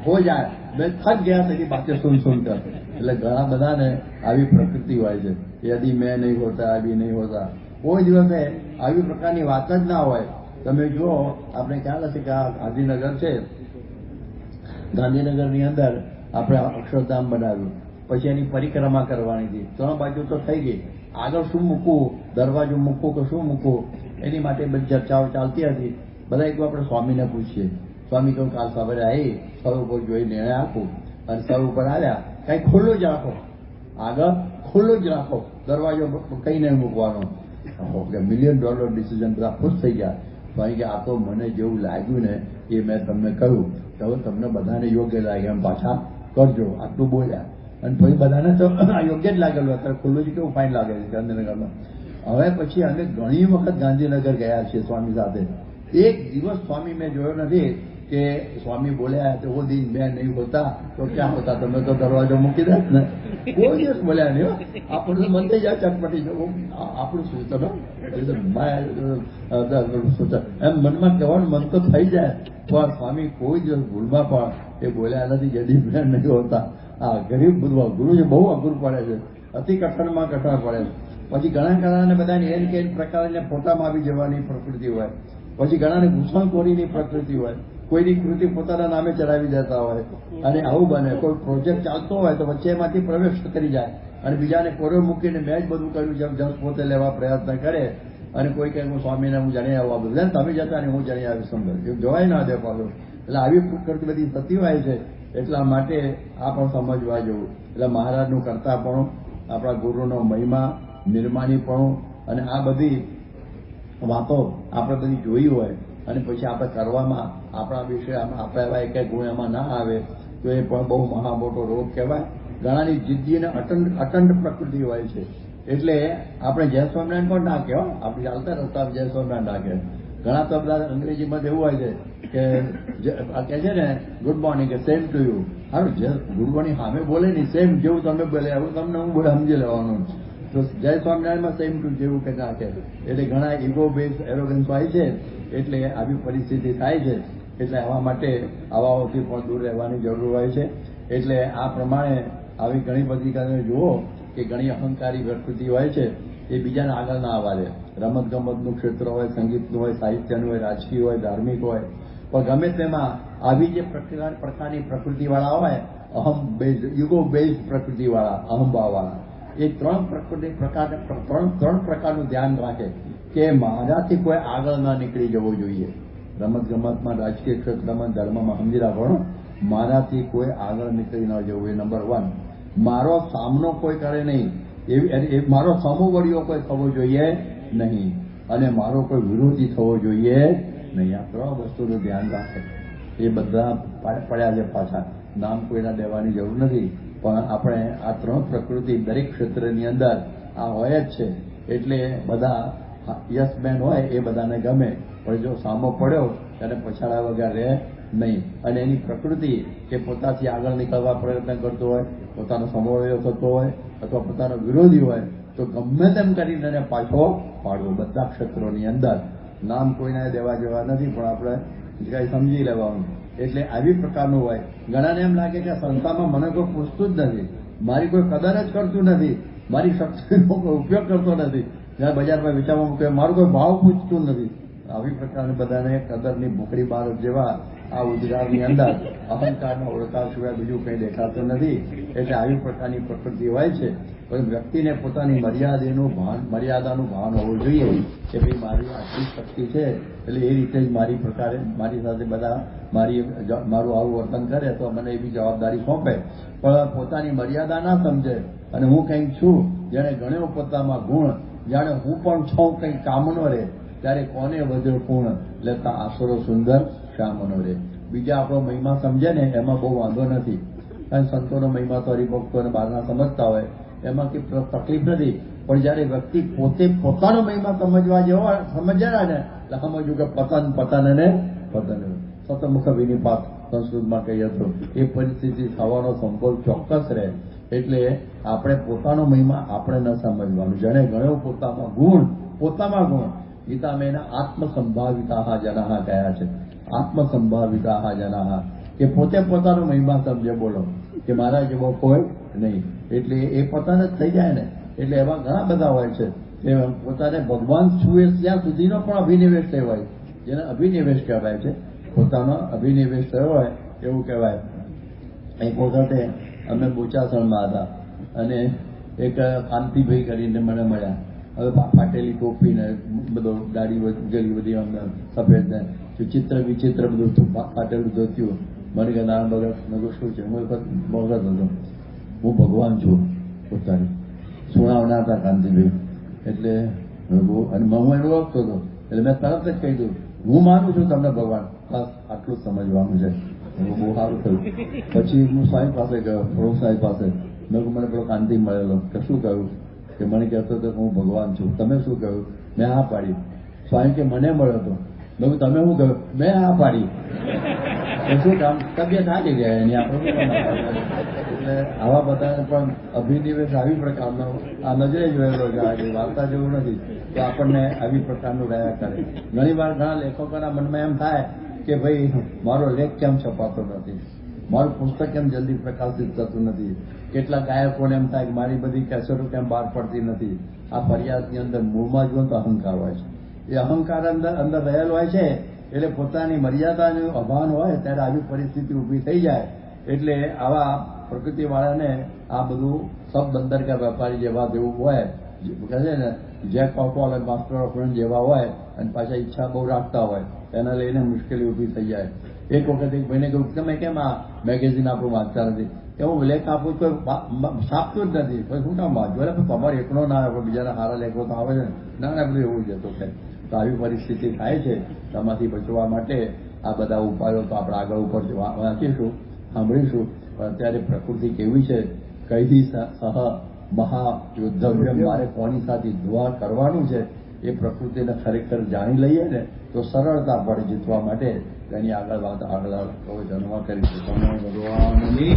હો જાય મેં થક ગયા તેની બાતે સુન કર. એટલે ઘણા બધાને આવી પ્રકૃતિ હોય છે. યદી મેં નહીં હોતા, આવી નહીં હોતા. કોઈ દિવસે આવી પ્રકારની વાત જ ના હોય. તમે જુઓ, આપણે ખ્યાલ હશે કે આ ગાંધીનગર છે, ગાંધીનગરની અંદર આપણે અક્ષરધામ બનાવ્યું, પછી એની પરિક્રમા કરવાની હતી. 3 બાજુ તો થઈ ગઈ. આગળ શું મૂકવું, દરવાજો મૂકવું કે શું મૂકવું, એની માટે બધી ચર્ચાઓ ચાલતી હતી. બધા એક આપણે સ્વામીને પૂછીએ. સ્વામી કહું કાલ સવારે આવી સર ઉપર જોઈ નિર્ણય આપું. અને સર ઉપર આવ્યા, કંઈ ખુલ્લું જ રાખો, આગળ ખુલ્લું જ રાખો, દરવાજો કંઈ નહીં મૂકવાનો. $1 મિલિયન ડિસિઝન. બધા ખુશ થઈ ગયા. સ્વામી કે આ તો મને જેવું લાગ્યું ને એ મેં તમને કહ્યું, તો તમને બધાને યોગ્ય લાગે એમ પાછા કરજો, આટલું બોલ્યા. અને પછી બધાને તો યોગ્ય જ લાગેલું. અત્યારે ખુલ્લું જ કેવું ફાઇન લાગે છે ગાંધીનગરમાં. હવે પછી અમે ઘણી વખત ગાંધીનગર ગયા છીએ સ્વામી સાથે. એક દિવસ સ્વામી મેં જોયો નથી કે સ્વામી બોલ્યા તો ઓ દિન મેં નહીં હોતા તો ક્યાં હોતા, તમે તો દરવાજો મૂકી દે ને. કોઈ દિવસ બોલ્યા નહીં. આપણું મન થઈ જાય ચટપટી જવું, આપણું શું તમે એમ મનમાં કહેવાનું મન તો થઈ જાય. પણ સ્વામી કોઈ દિવસ ભૂલમાં પણ એ બોલ્યા નથી યદી મેં નહીં હોતા. આ ગરીબ બધું અઘરું છે, બહુ અઘરું પડે છે. અતિ કઠણમાં કઠણ પડે છે. પછી ઘણાને બધાને એન કે પ્રકારને ફોટામાં આવી જવાની પ્રકૃતિ હોય. પછી ઘણાને ઘૂસણખોરીની પ્રકૃતિ હોય. કોઈની કૃતિ પોતાના નામે ચડાવી દેતા હોય. અને આવું બને, કોઈ પ્રોજેક્ટ ચાલતો હોય તો વચ્ચે એમાંથી પ્રવેશ કરી જાય અને બીજાને કોરો મૂકીને મેં જ બધું કર્યું જેમ જસ પોતે લેવા પ્રયત્ન કરે. અને કોઈ કહે હું સ્વામીને હું જણી આવવા બધું, તમે જતા ને હું જણી આવી સમજો, એ જોવાય ના દે પાછું. એટલે આવી પ્રકૃતિ બધી થતી હોય છે. એટલા માટે આ પણ સમજવા જેવું. એટલે મહારાજનું કરતાપણું, આપણા ગુરુનો મહિમા, નિર્માણીપણું અને આ બધી વાતો આપણે બધી જોઈ હોય અને પછી આપણે કરવામાં આપણા વિશે આપણે એવા એક ગુણ એમાં ના આવે તો એ પણ બહુ મહા મોટો રોગ કહેવાય. ઘણાની જિદ્દી અને અટંડ પ્રકૃતિ હોય છે. એટલે આપણે જય સ્વામિનારાયણ પણ ના કહેવા, આપણે ચાલતા રસ્તા જય સ્વામિનારાયણ ના કહે. ઘણા તો બધા અંગ્રેજીમાં એવું હોય છે કે કહે છે ને ગુડ મોર્નિંગ કે સેમ ટુ યુ. સારું, ગુડ મોર્નિંગ સામે બોલે નહીં, સેમ જેવું તમે બોલે એવું તમને હું બોલે સમજી લેવાનું. તો જય સ્વામિનારાયણમાં સેમ ટુ જેવું કે નાખે. એટલે ઘણા ઇગો બેઝ એરોગન્સ હોય છે. એટલે આવી પરિસ્થિતિ થાય છે. એટલે આવા માટે આવાઓથી પણ દૂર રહેવાની જરૂર હોય છે. એટલે આ પ્રમાણે આવી ઘણી બધી તમે જુઓ કે ઘણી અહંકારી પ્રકૃતિ હોય છે. એ બીજાને આગળ ના આવવા દે. રમત ગમતનું ક્ષેત્ર હોય, સંગીતનું હોય, સાહિત્યનું હોય, રાજકીય હોય, ધાર્મિક હોય, પણ ગમે તેમાં આવી જે પ્રકારની પ્રકૃતિવાળા હોય, અહમ બેઝ, યુગો બેઝ પ્રકૃતિવાળા, અહમભાવવાળા, એ 3 પ્રકારનું ધ્યાન રાખે કે મારાથી કોઈ આગળ ના નીકળી જવો જોઈએ. રમત ગમતમાં, રાજકીય ક્ષેત્રમાં, ધર્મમાં સમજી રાખવાનું, મારાથી કોઈ આગળ નીકળી ન જવું એ નંબર 1. મારો સામનો કોઈ કરે નહીં, એવી મારો સમોવડીઓ કોઈ થવો જોઈએ નહીં, અને મારો કોઈ વિરોધી થવો જોઈએ નહીં. આ 3 વસ્તુનું ધ્યાન રાખે. એ બધા પડ્યા છે પાછા. નામ કોઈના દેવાની જરૂર નથી, પણ આપણે આ 3 પ્રકૃતિ દરેક ક્ષેત્રની અંદર આ હોય જ છે. એટલે બધા યસમેન હોય એ બધાને ગમે, પણ જો સામો પડ્યો ત્યારે પછાડા વગર રહે નહીં. અને એની પ્રકૃતિ કે પોતાથી આગળ નીકળવા પ્રયત્ન કરતો હોય, પોતાનો સમોવયો થતો હોય અથવા પોતાનો વિરોધી હોય તો ગમે તેમ કરીને એને પાછો પાડવો. બધા ક્ષેત્રોની અંદર નામ કોઈને દેવા જેવા નથી, પણ આપણે કંઈ સમજી લેવાનું. એટલે આવી પ્રકારનું હોય. ઘણાને એમ લાગે કે સંસ્થામાં મને કોઈ પૂછતું જ નથી, મારી કોઈ કદર જ કરતું નથી, મારી શક્તિનો કોઈ ઉપયોગ કરતો નથી, જ્યાં બજારમાં વેચાવા મૂકે મારું કોઈ ભાવ પૂછતું નથી. આવી પ્રકારની બધાને કદરની ભૂખડી બાર જેવા આ ઉદ્ગારની અંદર અહંકારનો ઓળખાવ સિવાય બીજું કંઈ દેખાતું નથી. એટલે આવી પ્રકારની પ્રકૃતિ હોય છે. પણ વ્યક્તિને પોતાની મર્યાદાનું ભાન હોવું જોઈએ કે ભાઈ મારી આટલી શક્તિ છે, એટલે એ રીતે જ મારી પ્રકારે મારી સાથે બધા મારું આવું વર્તન કરે તો મને એવી જવાબદારી સોંપે. પણ પોતાની મર્યાદા ના સમજે અને હું કંઈક છું જેને ગણ્યો પોતામાં ગુણ, જાણે હું પણ છું કંઈક કામનો રહે, ત્યારે કોને વજ્ર પૂર્ણ લેતા આસરો સુંદર શ્યામનો રહે. બીજા આપણો મહિમા સમજે ને એમાં બહુ વાંધો નથી, કારણ સંતોનો મહિમા તો હરિભક્તોને બહારના સમજતા હોય એમાં કઈ તકલીફ નથી. પણ જયારે વ્યક્તિ પોતે પોતાનો મહિમા સમજ્યા ને એટલે સમજવું કે પતન અને પતન સતમુખ વિનિપાત સંસ્કૃતમાં કહીએ તો એ પરિસ્થિતિ થવાનો સંભવ ચોક્કસ રહે. એટલે આપણે પોતાનો મહિમા આપણે ન સમજવાનું. જેને ગણ્યો પોતામાં ગુણ ગીતામાં એના આત્મસંભાવિતા જનાહ કયા છે. આત્મસંભાવિતા જનાહ કે પોતે પોતાનો મહિમા સમજે. બોલો કે મારા જેવો કોઈ નહીં. એટલે એ પતન જ થઈ જાય ને. એટલે એવા ઘણા બધા હોય છે કે પોતાને ભગવાન છુએ ત્યાં સુધીનો પણ અભિનિવેશ થયો હોય, જેને અભિનિવેશ કહેવાય છે. પોતાનો અભિનિવેશ થયો હોય એવું કહેવાય. એક વખતે અમે બોચાસણમાં હતા અને એક કાંતિભાઈ કરીને મને મળ્યા. હવે ફાટેલી ટોપી ને બધો દાઢી ગયેલી બધી અંદર સફેદ ને વિચિત્ર બધું ફાટેલું ધોત્યું. મને કે ના ભગત મેં શું છે? હું એક ભગત હતો, હું ભગવાન છું. પોતાની સુણાવના હતા કાંતિભાઈ. એટલે અને હું એને ઓળખતો હતો. એટલે મેં તરત જ કહી દઉં હું માનું છું તમને ભગવાન, બસ આટલું જ સમજવાનું છે. બહુ સારું થયું. પછી હું સાહેબ પાસે ગયો, પ્રભુ સાહેબ પાસે. મેં મને પેલો કાંતિ મળેલો કે શું કહ્યું કે મને કહેતો હતો કે હું ભગવાન છું. તમે શું કહ્યું? મેં હા પાડી. સ્વામી કે મને મળ્યો હતો. મેં તમે શું કહ્યું? મેં હા પાડી. શું કામ? તબિયત હારી ગયા એની આપણે. એટલે આવા બધાને પણ અભિનિવેશ આવી પ્રકારનો આ નજરે જોયેલો છે. વાર્તા જેવું નથી. તો આપણને આવી પ્રકારનું રહ્યા કરે. ઘણી વાર ઘણા લેખકોના મનમાં એમ થાય કે ભાઈ મારો લેખ કેમ છપાતો નથી, મારું પુસ્તક કેમ જલ્દી પ્રકાશિત થતું નથી. કેટલા ગાયકોને એમ થાય કે મારી બધી કેસેટો કેમ બહાર પડતી નથી. આ ફરિયાદની અંદર મૂળમાં જુઓ તો અહંકાર હોય છે. એ અહંકાર અંદર રહેલો હોય છે. એટલે પોતાની મર્યાદાનું અભાન હોય ત્યારે આવી પરિસ્થિતિ ઊભી થઈ જાય. એટલે આવા પ્રકૃતિવાળાને આ બધું સબ બંદર કે વેપારી જેવા જેવું હોય, કહે છે ને જેક ઓફ ઓલ અને માસ્ટર ઓફ નન જેવા હોય અને પાછા ઈચ્છા બહુ રાખતા હોય, એના લઈને મુશ્કેલી ઊભી થઈ જાય. એક વખત એક ભાઈને કહ્યું તમે કેમ આ મેગેઝિન આપણું વાંચતા નથી? કે હું લેખ આપું કોઈ છાપતું જ નથી. કોઈ શું કામ વાંચો? એટલે તમારે એકનો ના આવે, બીજાના સારા લેખો તો આવે છે ને. ના બધું એવું જ હતું. તો આવી પરિસ્થિતિ થાય છે. તેમાંથી બચવા માટે આ બધા ઉપાયો તો આપણે આગળ ઉપર વાંચીશું, સાંભળીશું. પણ અત્યારે પ્રકૃતિ કેવી છે, કઈથી સહ મહાયોદ્ધવ્ય મારે કોની સાથે ધ્વાર કરવાનું છે એ પ્રકૃતિને ખરેખર જાણી લઈએ ને તો સરળતા પડે જીતવા માટે. તેની આગળ વાત આગળ જાણવા કરીશું. ભગવાનની